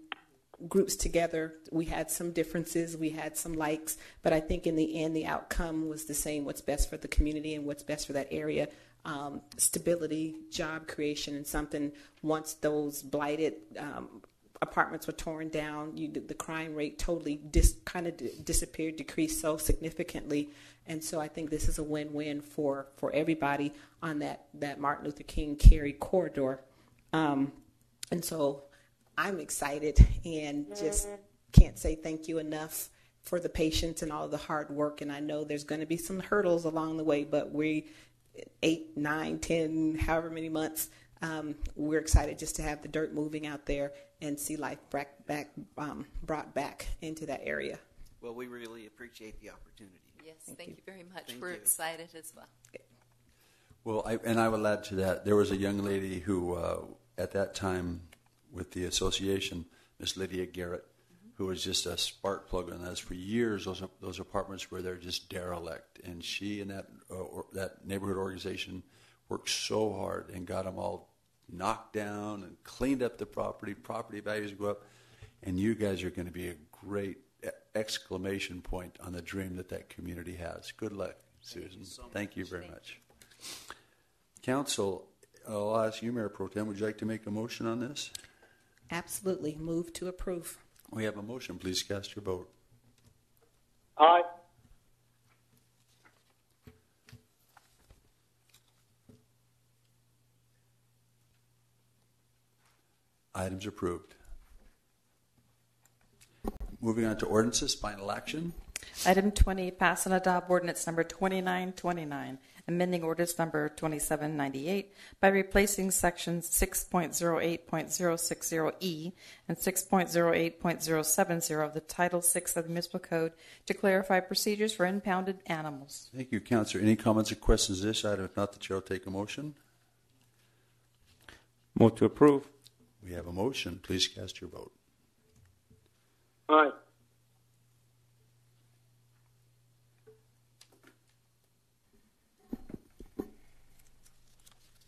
groups together. We had some differences, we had some likes, but I think in the end, the outcome was the same: what's best for the community and what's best for that area. Stability, job creation, and something. Once those blighted apartments were torn down, the crime rate totally disappeared, decreased so significantly. And so I think this is a win-win for everybody on that Martin Luther King Cary corridor. And so I'm excited and just can't say thank you enough for the patience and all the hard work. And I know there's going to be some hurdles along the way, but 8, 9, 10, however many months, we're excited just to have the dirt moving out there and see life brought back into that area. Well, we really appreciate the opportunity. Yes, thank you very much. We're excited as well. Well, I will add to that. There was a young lady who, at that time, with the association, Miss Lydia Garrett, who was just a spark plug on us for years. Those apartments where they're just derelict, and she and that neighborhood organization worked so hard and got them all knocked down and cleaned up the property. Property values go up, and you guys are going to be a great exclamation point on the dream that community has. Good luck, Susan. Thank you very much. Council, I'll ask you, Mayor Pro Tem, would you like to make a motion on this? Absolutely. Move to approve. We have a motion. Please cast your vote. Aye. Items approved. Moving on to ordinances, final action. Item 20, pass and adopt ordinance number 2929, amending ordinance number 2798 by replacing sections 6.08.060E and 6.08.070 of the Title VI of the Municipal Code to clarify procedures for impounded animals. Thank you, Councilor. Any comments or questions on this item? If not, the chair will take a motion. Move to approve. We have a motion. Please cast your vote. Aye.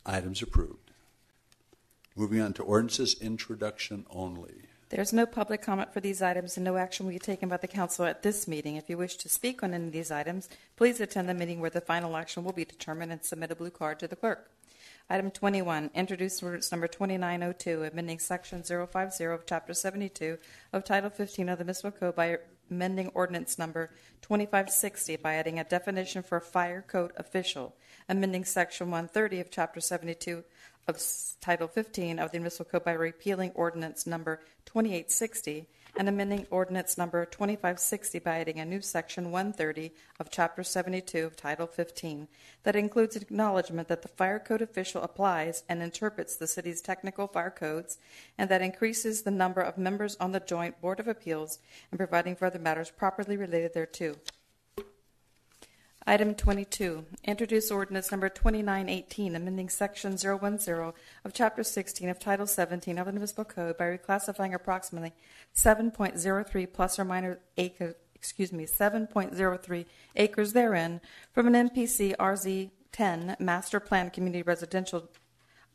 Items approved. Moving on to ordinances, introduction only. There's no public comment for these items, and no action will be taken by the council at this meeting. If you wish to speak on any of these items, please attend the meeting where the final action will be determined and submit a blue card to the clerk. Item 21, introduce ordinance number 2902, amending section 050 of Chapter 72 of Title 15 of the Municipal Code by amending ordinance number 2560 by adding a definition for a fire code official, amending section 130 of Chapter 72 of Title 15 of the Municipal Code by repealing ordinance number 2860, and amending ordinance number 2560 by adding a new section 130 of Chapter 72 of Title 15 that includes acknowledgement that the fire code official applies and interprets the city's technical fire codes, and that increases the number of members on the Joint Board of Appeals and providing for other matters properly related thereto. Item 22, introduce ordinance number 2918, amending section 010 of Chapter 16 of Title 17 of the Municipal Code by reclassifying approximately 7.03 plus or minus 7.03 acres therein from an MPC RZ 10 Master Plan Community Residential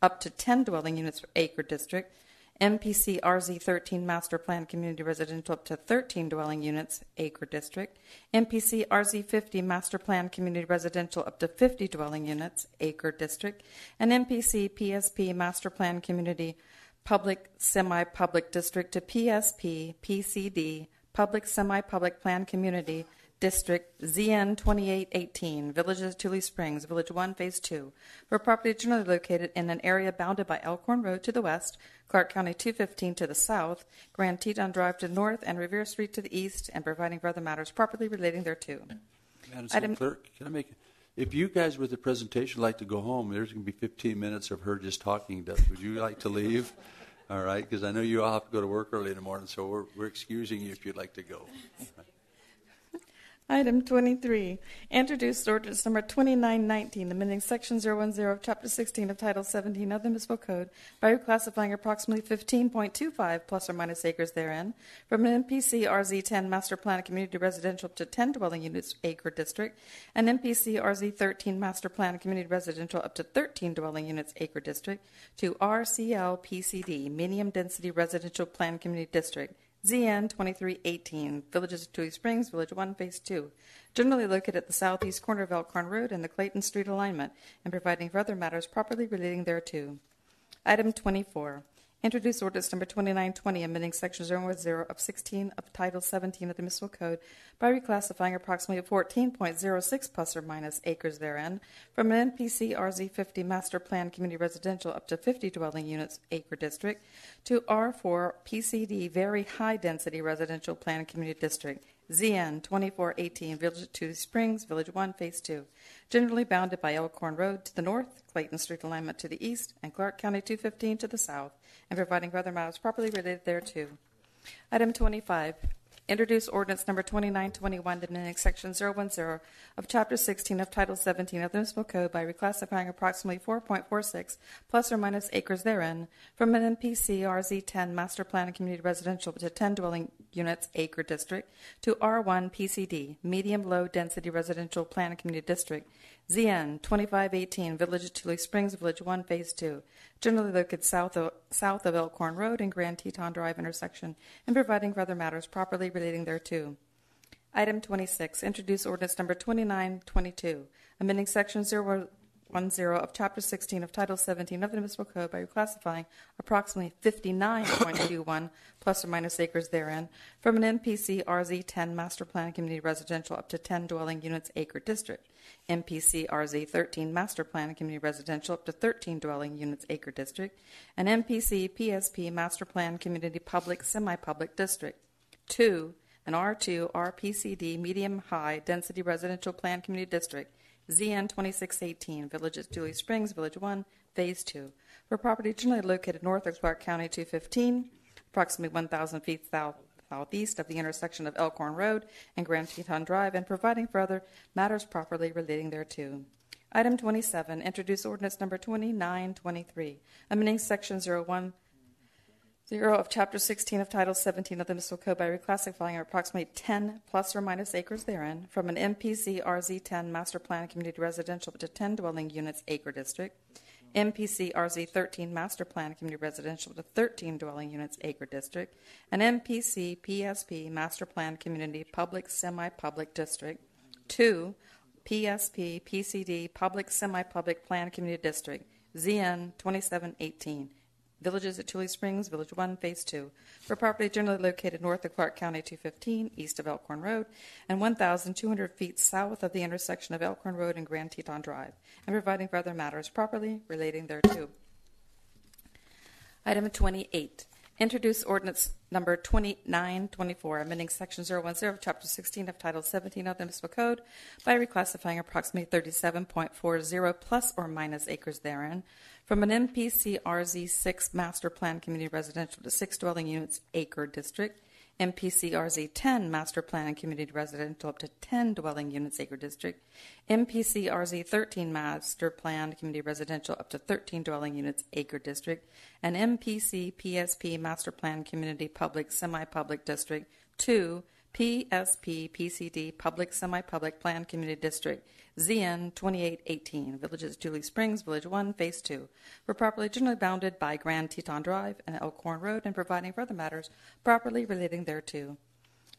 up to 10 dwelling units per acre district, MPC RZ 13 Master Plan Community Residential up to 13 dwelling units acre district, MPC RZ 50 Master Plan Community Residential up to 50 dwelling units acre district, and MPC PSP Master Plan Community Public Semi-Public District to PSP PCD Public Semi-Public Plan Community District ZN 2818, Village of Tule Springs, Village 1, Phase 2, for property generally located in an area bounded by Elkhorn Road to the west, Clark County 215 to the south, Grand Teton Drive to the north, and Revere Street to the east, and providing for other matters properly relating thereto. Madam City Clerk, can I make, if you guys with the presentation like to go home, there's going to be 15 minutes of her just talking. Would you like to leave? All right, because I know you all have to go to work early in the morning, so we're excusing you if you'd like to go. Item 23, introduced ordinance number 2919, amending section 010 of Chapter 16 of Title 17 of the Municipal Code by reclassifying approximately 15.25 plus or minus acres therein from an MPC RZ 10 Master Plan Community Residential up to 10 dwelling units acre district, and MPC RZ 13 Master Plan Community Residential up to 13 dwelling units acre district to RCL PCD Medium Density Residential Plan Community District, ZN 2318, Villages of Tule Springs, Village 1, Phase 2, generally located at the southeast corner of Elkhorn Road and the Clayton Street alignment, and providing for other matters properly relating thereto. Item 24, introduce ordinance number 2920, amending section 010 of 16 of Title 17 of the Municipal Code by reclassifying approximately 14.06 plus or minus acres therein from an NPC RZ 50 Master Plan Community Residential up to 50 dwelling units acre district to R4 PCD Very High Density Residential Plan Community District, ZN 2418, Village of Tule Springs, Village 1, Phase 2, generally bounded by Elkhorn Road to the north, Clayton Street alignment to the east, and Clark County 215 to the south, and providing for other matters properly related thereto. Item 25, introduce ordinance number 2921, amending section 010 of Chapter 16 of Title 17 of the Municipal Code by reclassifying approximately 4.46 plus or minus acres therein from an MPC RZ 10 Master Plan Community Residential to 10 dwelling units acre district to R1 PCD Medium Low Density Residential Plan Community District, ZN 2518, Village of Tule Springs, Village 1, Phase 2, generally located south of Elkhorn Road and Grand Teton Drive intersection, and providing for other matters properly relating thereto. Item 26, introduce ordinance number 2922, amending section 010 of Chapter 16 of Title 17 of the Municipal Code by reclassifying approximately 59.21 plus or minus acres therein from an MPC RZ 10 Master Plan Community Residential up to 10 dwelling units acre district, MPC RZ 13 Master Plan Community Residential up to 13 dwelling units acre district, and MPC PSP Master Plan Community Public Semi-Public District. 2, an R2 RPCD Medium High Density Residential Plan Community District, ZN 2618, Village of Tule Springs, Village 1, Phase 2, for property generally located north of Clark County 215, approximately 1,000 feet southeast of the intersection of Elkhorn Road and Grand Teton Drive, and providing for other matters properly relating thereto. Item 27, introduce ordinance number 2923, amending section 010 of Chapter 16 of Title 17 of the Municipal Code by reclassifying approximately 10 plus or minus acres therein from an MPC RZ 10 Master Plan Community Residential to 10 dwelling units acre district, MPC RZ 13 Master Plan Community Residential to 13 dwelling units acre district, and MPC PSP Master Plan Community Public Semi-Public District. 2, PSP PCD Public Semi-Public Plan Community District, ZN 2718, Villages at Tule Springs, Village 1, Phase 2, for property generally located north of Clark County 215, east of Elkhorn Road, and 1,200 feet south of the intersection of Elkhorn Road and Grand Teton Drive, and providing for other matters properly relating thereto. Item 28, Introduce ordinance number 2924, amending section 010 of chapter 16 of title 17 of the municipal code by reclassifying approximately 37.40 plus or minus acres therein from an MPC RZ 6 master plan community residential to 6 dwelling units acre district, MPC RZ 10 master plan and community residential up to 10 dwelling units acre district, MPC RZ 13 master plan community residential up to 13 dwelling units acre district, and MPC PSP master plan community public semi-public district 2 PSP PCD public semi-public plan community district ZN 2818, Villages Julie Springs, Village 1, Phase 2, were properly generally bounded by Grand Teton Drive and Elkhorn Road and providing for other matters properly relating thereto.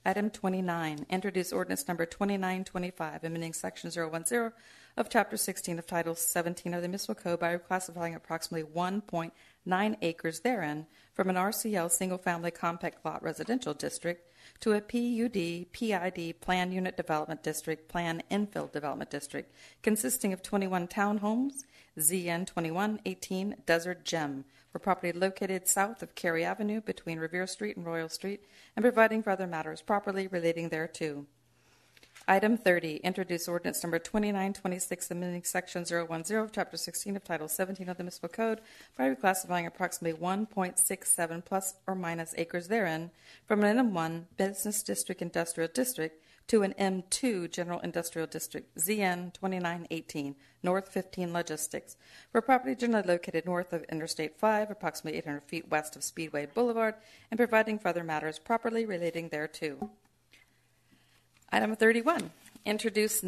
Item 29, introduce ordinance number 2925, amending section 010 of chapter 16 of title 17 of the municipal code by reclassifying approximately 1.9 acres therein from an RCL single-family compact lot residential district to a PUD PID Plan Unit Development District Plan Infill Development District consisting of 21 townhomes, ZN 2118 Desert Gem, were property located south of Cary Avenue between Revere Street and Royal Street and providing for other matters properly relating thereto. Item 30, introduce ordinance number 2926, amending section 010 of chapter 16 of title 17 of the municipal code by reclassifying approximately 1.67 plus or minus acres therein from an M1 business district industrial district to an M2 general industrial district, ZN 2918, North 15 Logistics, for property generally located north of Interstate 5, approximately 800 feet west of Speedway Boulevard, and providing for other matters properly relating thereto. Item 31, introduce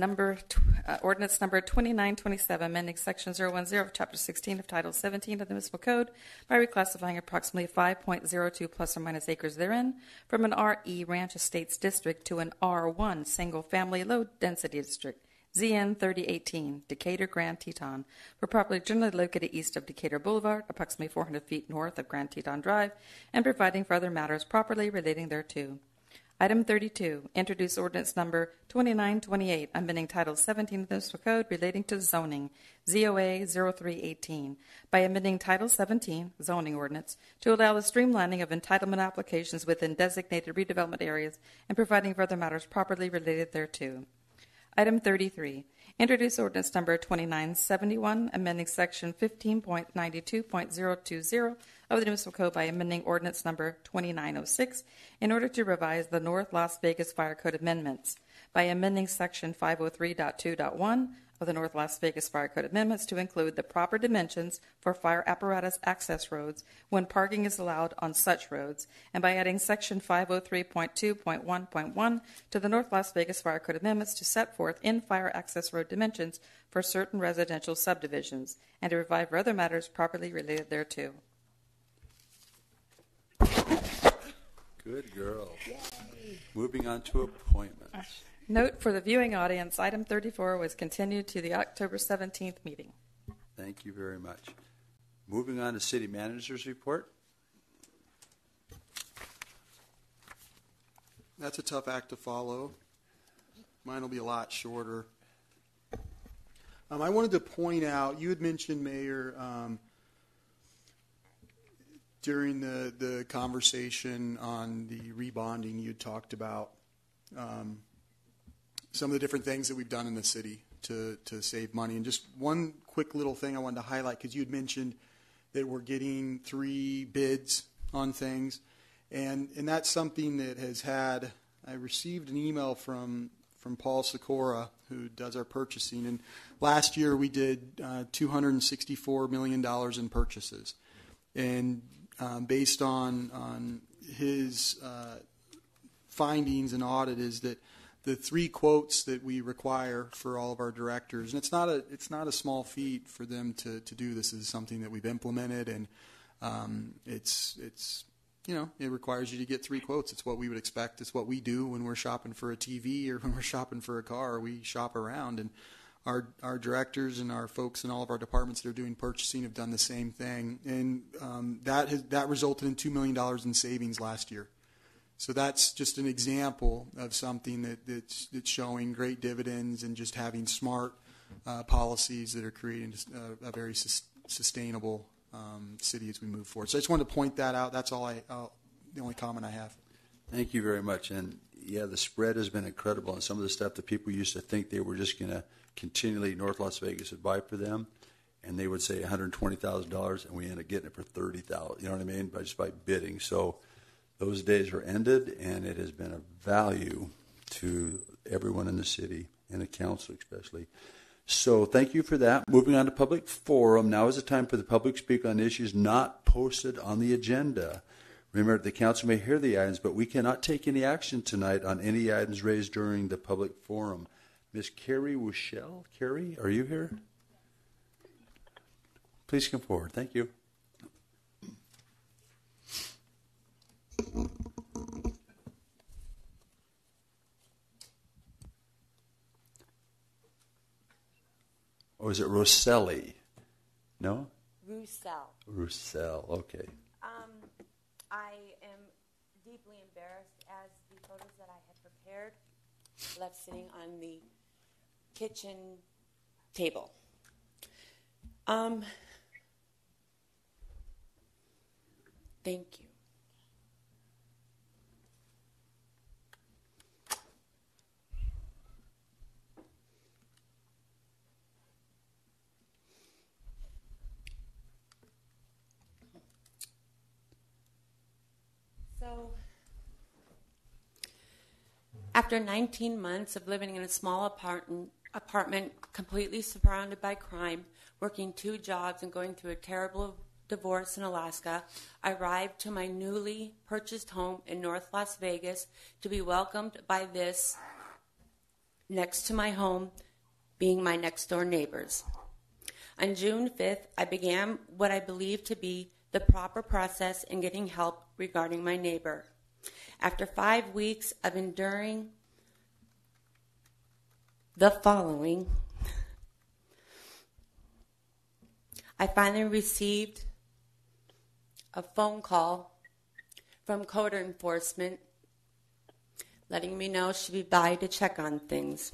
ordinance number 2927, amending section 010 of chapter 16 of title 17 of the municipal code by reclassifying approximately 5.02 plus or minus acres therein from an RE Ranch Estates district to an R1 single-family low-density district, ZN 3018, Decatur Grand Teton, for property generally located east of Decatur Boulevard, approximately 400 feet north of Grand Teton Drive, and providing for other matters properly relating thereto. Item 32, introduce ordinance number 2928, amending Title 17 of the municipal code relating to zoning, ZOA 0318, by amending Title 17, zoning ordinance, to allow the streamlining of entitlement applications within designated redevelopment areas and providing for other matters properly related thereto. Item 33, introduce ordinance number 2971, amending section 15.92.020 of the municipal code by amending ordinance number 2906 in order to revise the North Las Vegas Fire Code amendments by amending section 503.2.1 of the North Las Vegas Fire Code amendments to include the proper dimensions for fire apparatus access roads when parking is allowed on such roads, and by adding section 503.2.1.1 to the North Las Vegas Fire Code amendments to set forth in fire access road dimensions for certain residential subdivisions, and to provide for other matters properly related thereto. Good girl. Yay. Moving on to appointments. Note for the viewing audience, item 34 was continued to the October 17th meeting. Thank you very much. Moving on to city manager's report. That's a tough act to follow. Mine will be a lot shorter. I wanted to point out, you had mentioned, Mayor, during the conversation on the rebonding, you talked about some of the different things that we've done in the city to save money. And just one quick little thing I wanted to highlight, because you had mentioned that we're getting 3 bids on things. And that's something that has had, I received an email from Paul Sikora, who does our purchasing. And last year we did $264 million in purchases. And based on his findings and audit is that the 3 quotes that we require for all of our directors, and it's not a small feat for them to do this. Is something that we've implemented, and it's it requires you to get 3 quotes. It's what we would expect. It's what we do when we're shopping for a TV or when we're shopping for a car. We shop around, and our directors and our folks in all of our departments that are doing purchasing have done the same thing, and that resulted in $2 million in savings last year. So that's just an example of something that's showing great dividends and just having smart policies that are creating a very sustainable city as we move forward. So I just wanted to point that out. That's all the only comment I have. Thank you very much. And yeah, the spread has been incredible. And some of the stuff that people used to think they were just going to continually, North Las Vegas would buy for them, and they would say $120,000, and we end up getting it for $30,000. You know what I mean? Just by bidding. So those days are ended, and it has been a value to everyone in the city and the council especially. So thank you for that. Moving on to public forum. Now is the time for the public to speak on issues not posted on the agenda. Remember, the council may hear the items, but we cannot take any action tonight on any items raised during the public forum. Ms. Carrie Wuschel. Carrie, are you here? Please come forward. Thank you. Or is it Rosselli? No? Roussel, okay. I am deeply embarrassed as the photos that I had prepared left sitting on the kitchen table. Thank you. So, after 19 months of living in a small apartment completely surrounded by crime, working 2 jobs and going through a terrible divorce in Alaska, I arrived to my newly purchased home in North Las Vegas to be welcomed by this next to my home being my next door neighbors. On June 5th, I began what I believe to be the proper process in getting help regarding my neighbor. After 5 weeks of enduring the following, I finally received a phone call from code enforcement letting me know she'd be by to check on things.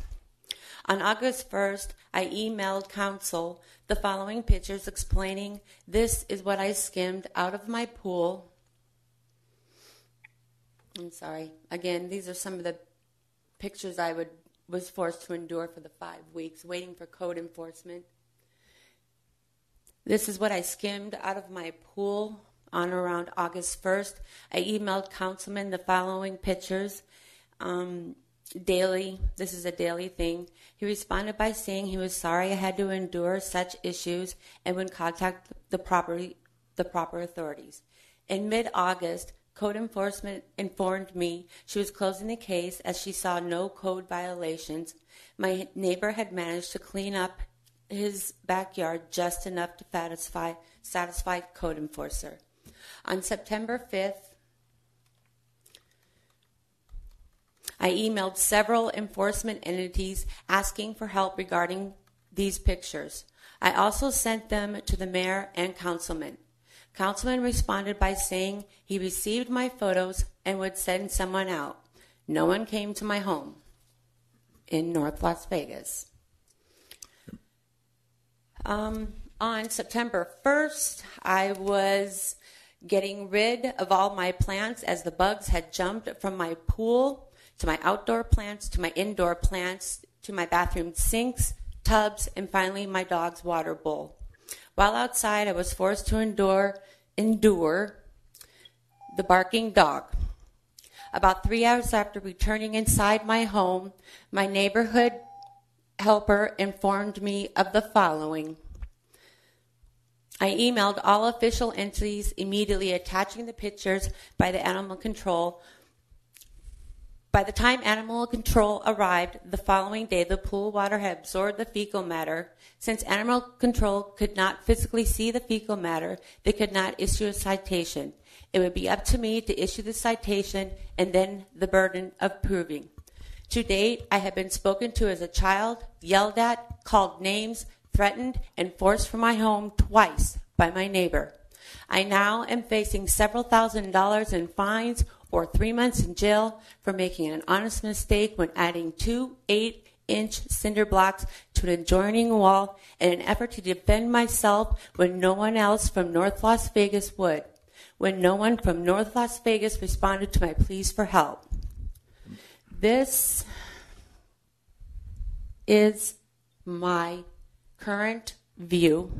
On August 1st, I emailed council the following pictures explaining this is what I skimmed out of my pool. I'm sorry. Again, these are some of the pictures I was forced to endure for the 5 weeks waiting for code enforcement. This is what I skimmed out of my pool on around August 1st. I emailed councilman the following pictures. Daily, this is a daily thing. He responded by saying he was sorry I had to endure such issues and would contact the proper authorities. In mid-August, code enforcement informed me she was closing the case as she saw no code violations. My neighbor had managed to clean up his backyard just enough to satisfy code enforcer. On September 5th, I emailed several enforcement entities asking for help regarding these pictures. I also sent them to the mayor and councilman. Councilman responded by saying he received my photos and would send someone out. No one came to my home in North Las Vegas. On September 1st, I was getting rid of all my plants as the bugs had jumped from my pool to my outdoor plants, to my indoor plants, to my bathroom sinks, tubs, and finally my dog's water bowl. While outside, I was forced to endure the barking dog. About 3 hours after returning inside my home, my neighborhood helper informed me of the following. I emailed all official entities immediately attaching the pictures by the animal control. By the time animal control arrived the following day, the pool water had absorbed the fecal matter. Since animal control could not physically see the fecal matter, they could not issue a citation. It would be up to me to issue the citation and then the burden of proving. To date, I have been spoken to as a child, yelled at, called names, threatened, and forced from my home twice by my neighbor. I now am facing several $1,000s in fines or 3 months in jail for making an honest mistake when adding 2 8-inch cinder blocks to an adjoining wall in an effort to defend myself when no one else from North Las Vegas would, when no one from North Las Vegas responded to my pleas for help. This is my current view.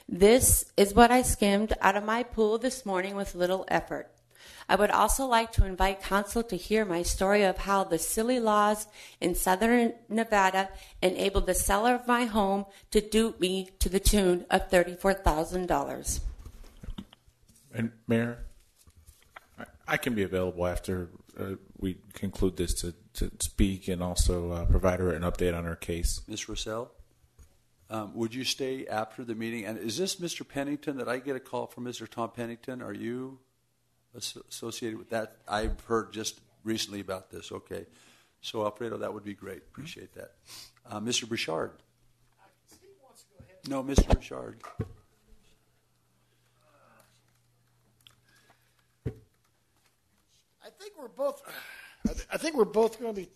This is what I skimmed out of my pool this morning with little effort. I would also like to invite council to hear my story of how the silly laws in southern Nevada enabled the seller of my home to dupe me to the tune of $34,000. And Mayor, I can be available after we conclude this to speak and also provide her an update on her case. Ms. Russell, would you stay after the meeting? And is this Mr. Pennington? That I get a call from Mr. Tom Pennington? Are you associated with that? I've heard just recently about this. Okay. So, Alfredo, that would be great. Appreciate that. Mr. Bouchard. No, Mr. Bouchard. I think we're both going to be. I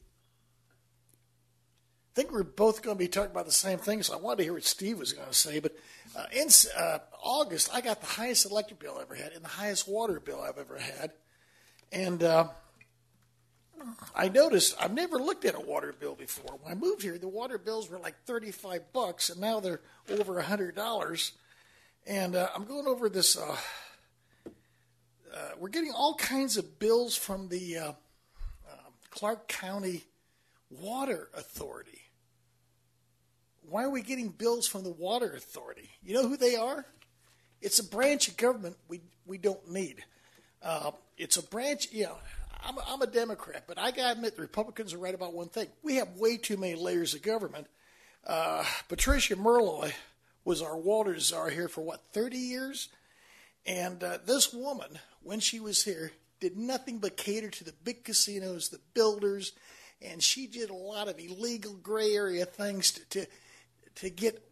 think we're both going to be talking about the same thing. So I wanted to hear what Steve was going to say. But in August, I got the highest electric bill I ever had and the highest water bill I've ever had. And I noticed I've never looked at a water bill before. When I moved here, the water bills were like $35, and now they're over $100. And I'm going over this. We're getting all kinds of bills from the Clark County Water Authority. Why are we getting bills from the Water Authority? You know who they are? It's a branch of government we don't need. It's a branch, I'm a Democrat, but I got to admit the Republicans are right about one thing. We have way too many layers of government. Patricia Merloy was our water czar here for, 30 years? And this woman, when she was here, did nothing but cater to the big casinos, the builders, and she did a lot of illegal gray area things to get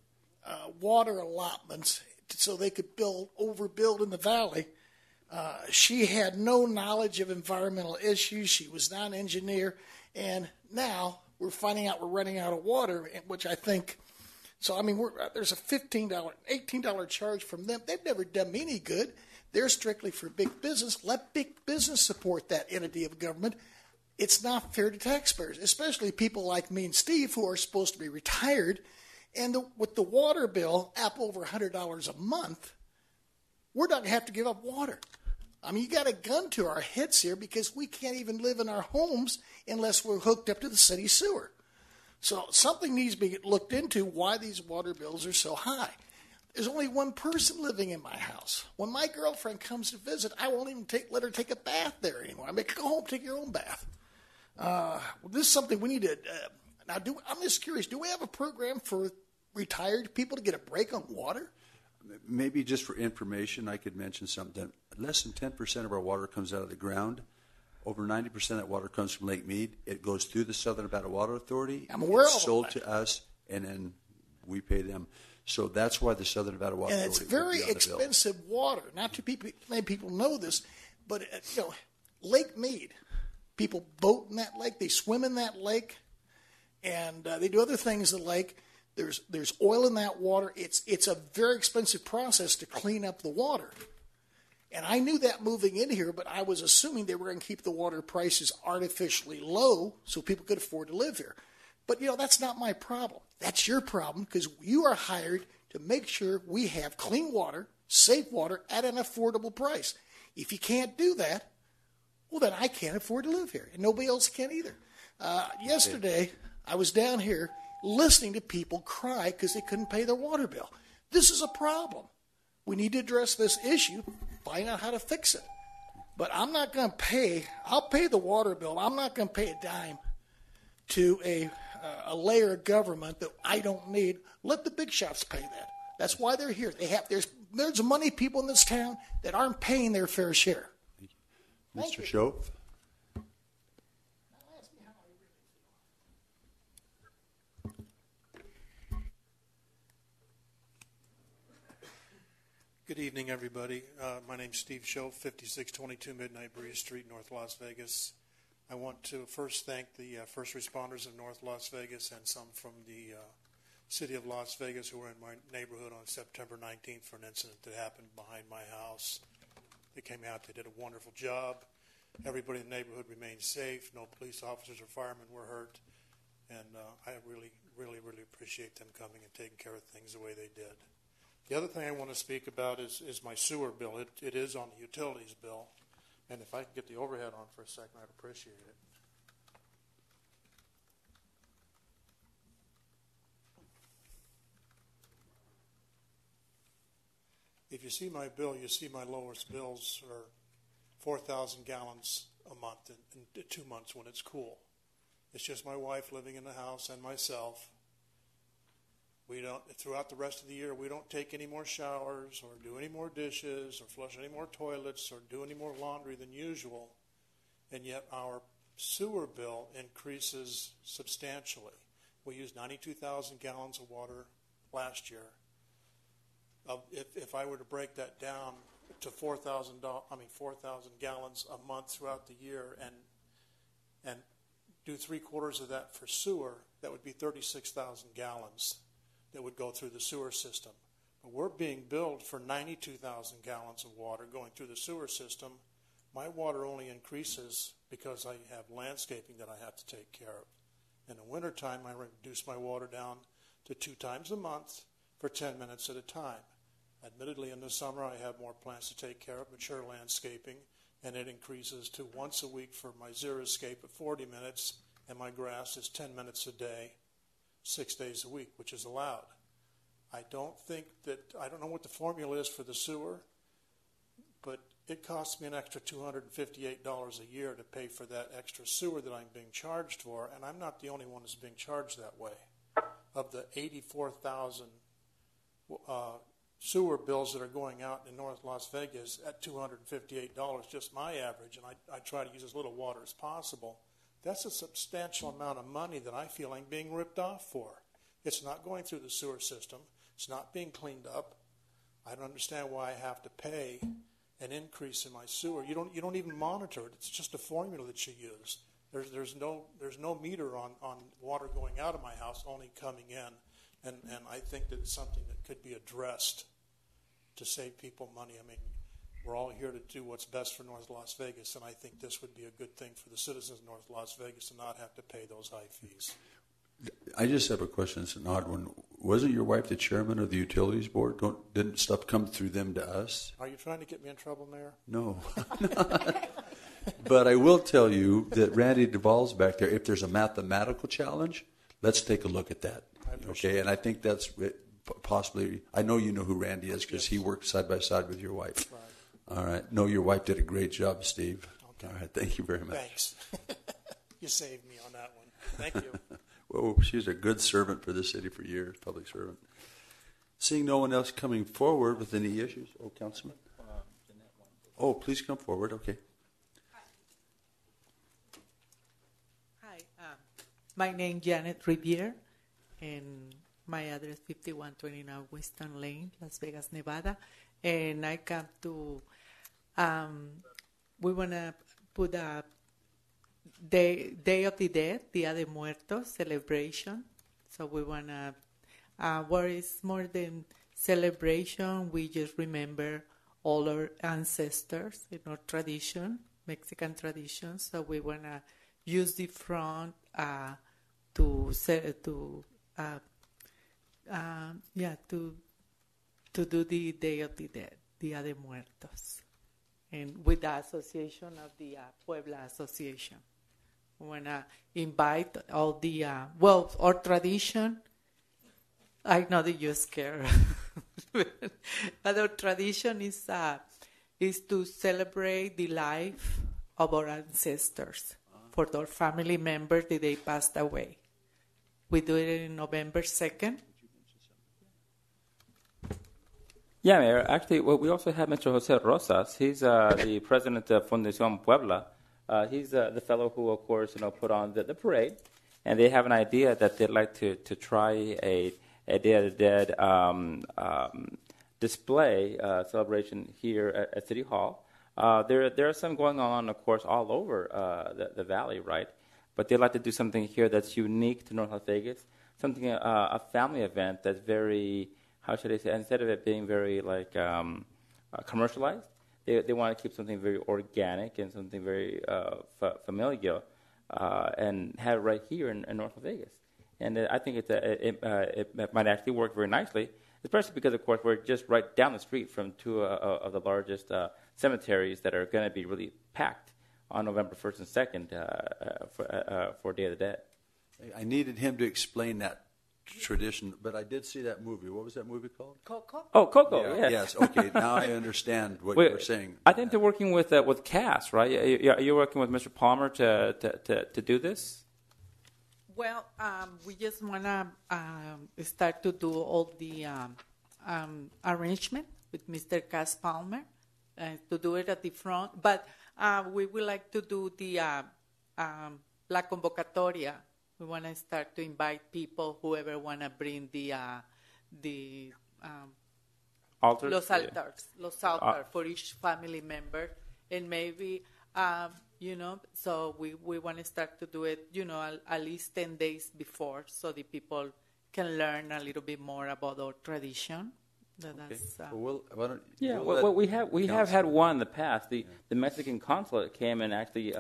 water allotments so they could overbuild in the valley. She had no knowledge of environmental issues. She was not an engineer. And now we're finding out we're running out of water, which I think, there's a $15, $18 charge from them. They've never done me any good. They're strictly for big business. Let big business support that entity of government. It's not fair to taxpayers, especially people like me and Steve who are supposed to be retired. And with the water bill up over $100 a month, we're not going to have to give up water. You got a gun to our heads here because we can't even live in our homes unless we're hooked up to the city sewer. So something needs to be looked into why these water bills are so high. There's only one person living in my house. When my girlfriend comes to visit, I won't even let her take a bath there anymore. I make her go home, take your own bath. This is something we need to. I'm just curious. Do we have a program for retired people to get a break on water? Maybe just for information, I could mention something. Less than 10% of our water comes out of the ground. Over 90% of that water comes from Lake Mead. It goes through the Southern Nevada Water Authority. I'm aware of it. It's sold to us, and then we pay them. So that's why the Southern Nevada Water Authority. And it's very expensive water. Not too many people know this, but Lake Mead. People boat in that lake. They swim in that lake, and they do other things in the lake. There's oil in that water. It's a very expensive process to clean up the water. And I knew that moving in here, but I was assuming they were going to keep the water prices artificially low so people could afford to live here. But, that's not my problem. That's your problem because you are hired to make sure we have clean water, safe water at an affordable price. If you can't do that, well, then I can't afford to live here, and nobody else can either. Yesterday, I was down here listening to people cry because they couldn't pay their water bill. This is a problem. We need to address this issue, find out how to fix it. But I'm not going to pay. I'll pay the water bill. I'm not going to pay a dime to a layer of government that I don't need. Let the big shots pay that. That's why they're here. There's money people in this town that aren't paying their fair share. Mr. Schoaf. Good evening, everybody. My name's Steve Schoaf, 5622 Midnight Breeze Street, North Las Vegas. I want to first thank the first responders of North Las Vegas and some from the city of Las Vegas who were in my neighborhood on September 19th for an incident that happened behind my house. They came out, they did a wonderful job. Everybody in the neighborhood remained safe. No police officers or firemen were hurt. And I really, really, really appreciate them coming and taking care of things the way they did. The other thing I want to speak about is my sewer bill. It is on the utilities bill. And if I can get the overhead on for a second, I'd appreciate it. If you see my bill, you see my lowest bills are 4,000 gallons a month in 2 months when it's cool. It's just my wife living in the house and myself. We don't, throughout the rest of the year, we don't take any more showers or do any more dishes or flush any more toilets or do any more laundry than usual. And yet our sewer bill increases substantially. We used 92,000 gallons of water last year. If I were to break that down to 4,000 gallons a month throughout the year and do 3/4 of that for sewer, that would be 36,000 gallons that would go through the sewer system. But we're being billed for 92,000 gallons of water going through the sewer system. My water only increases because I have landscaping that I have to take care of. In the wintertime, I reduce my water down to 2 times a month for 10 minutes at a time. Admittedly, in the summer, I have more plants to take care of, mature landscaping, and it increases to once a week for my xeriscape at 40 minutes, and my grass is 10 minutes a day, 6 days a week, which is allowed. I don't know what the formula is for the sewer, but it costs me an extra $258 a year to pay for that extra sewer that I'm being charged for, and I'm not the only one that's being charged that way. Of the 84,000 sewer bills that are going out in North Las Vegas at $258, just my average, and I try to use as little water as possible. That's a substantial amount of money that I feel I'm being ripped off for. It's not going through the sewer system. It's not being cleaned up. I don't understand why I have to pay an increase in my sewer. You don't even monitor it. It's just a formula that you use. There's no meter on water going out of my house, only coming in. And I think that it's something that could be addressed to save people money. I mean, we're all here to do what's best for North Las Vegas, and I think this would be a good thing for the citizens of North Las Vegas to not have to pay those high fees. I just have a question. It's an odd one. Wasn't your wife the chairman of the utilities board? Didn't stuff come through them to us? Are you trying to get me in trouble, Mayor? No. But I will tell you that Randy Duvall's back there. If there's a mathematical challenge, let's take a look at that. Okay, and I think that's possibly, I know you know who Randy is because he worked side by side with your wife. Right. All right. No, your wife did a great job, Steve. Okay. All right. Thank you very much. Thanks. You saved me on that one. Thank you. Well, she was a good servant for the city for years, public servant. Seeing no one else coming forward with any issues. Oh, Councilman. Oh, please come forward. Okay. Hi. My name is Janet Riviere, and my address 5129 Western Lane, Las Vegas, Nevada. And I come to, we want to put a Day of the Dead, Dia de Muertos celebration. So we want to, what is more than celebration, we just remember all our ancestors in our tradition, Mexican tradition. So we want to use the front to do the Day of the Dead, Dia de Muertos, and with the association of the Puebla Association. We want to invite all the, our tradition, I know that you're scared, but our tradition is to celebrate the life of our ancestors for our family members that they passed away. We do it on November 2nd. Yeah, Mayor. Actually, we also have Mr. Jose Rosas. He's the president of Fundación Puebla. He's the fellow who, of course, put on the parade, and they have an idea that they'd like to try a Day of the Dead display celebration here at City Hall. There are some going on, of course, all over the valley, right? But they'd like to do something here that's unique to North Las Vegas, something, a family event that's very, how should I say, instead of it being very like commercialized, they want to keep something very organic and something very familial, and have it right here in North Las Vegas. And I think it might actually work very nicely, especially because, of course, we're just right down the street from two of the largest cemeteries that are going to be really packed on November 1st and 2nd for Day of the Dead. I needed him to explain that tradition, but I did see that movie. What was that movie called? Coco. Oh, Coco. Yeah, yes. Okay. Now I understand what you were saying. I think they're working with Cass, right? You're working with Mr. Palmer to do this. Well, we just want to start to do all the arrangement with Mr. Cass Palmer to do it at the front, but we would like to do the La Convocatoria. We want to start to invite people, whoever want to bring the altars, los altars for each family member, and maybe so we want to start to do it, at least 10 days before, so the people can learn a little bit more about our tradition. We have had one in the past. The Mexican consulate came and actually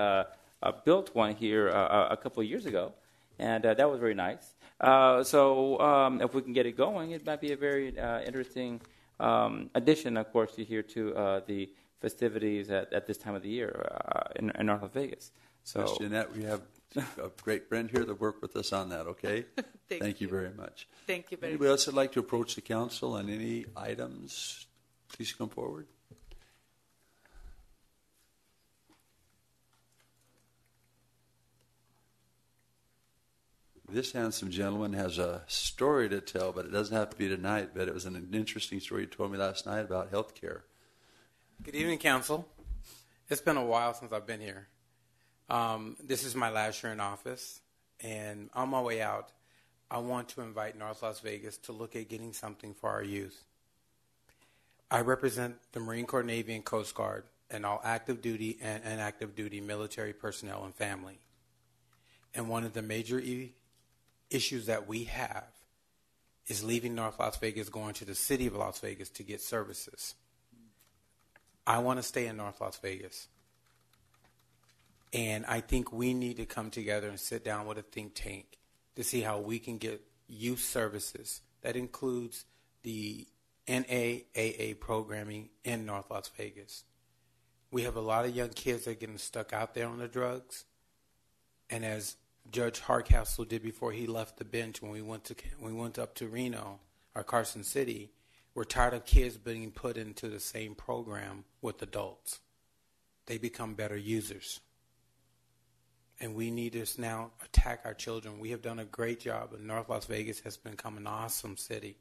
built one here a couple of years ago, and that was very nice. So if we can get it going, it might be a very interesting addition, of course, here to the festivities at this time of the year in North Las Vegas. So, Ms. Jeanette, we have a great friend here that worked with us on that, okay? Thank you very much. Thank you very Anybody much. else would like to approach the council on any items? Please come forward. This handsome gentleman has a story to tell, but it doesn't have to be tonight, but it was an interesting story you told me last night about health care. Good evening, Council. It's been a while since I've been here. This is my last year in office, and on my way out, I want to invite North Las Vegas to look at getting something for our youth. I represent the Marine Corps, Navy, and Coast Guard, and all active duty and inactive duty military personnel and family. And one of the major issues that we have is leaving North Las Vegas, going to the city of Las Vegas to get services. I want to stay in North Las Vegas. And I think we need to come together and sit down with a think tank to see how we can get youth services. That includes the NAAA programming in North Las Vegas. We have a lot of young kids that are getting stuck out there on the drugs. And as Judge Hardcastle did before he left the bench when we went up to Reno or Carson City, we're tired of kids being put into the same program with adults. They become better users. And we need to now attack our children. We have done a great job, and North Las Vegas has become an awesome city.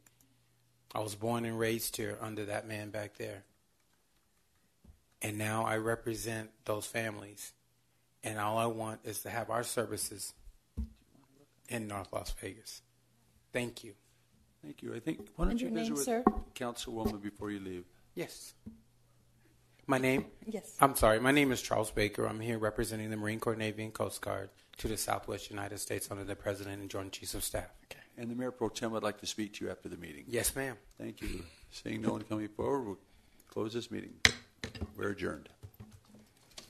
I was born and raised here under that man back there. And now I represent those families. And all I want is to have our services in North Las Vegas. Thank you. Thank you. I think, why don't And you your visit name, with sir? Councilwoman before you leave? Yes. My name? Yes. I'm sorry. My name is Charles Baker. I'm here representing the Marine Corps, Navy, and Coast Guard to the Southwest United States under the President and Joint Chiefs of Staff. Okay. And the Mayor Pro Tem would like to speak to you after the meeting. Yes, ma'am. Thank you. Seeing no one coming forward, we'll close this meeting. We're adjourned.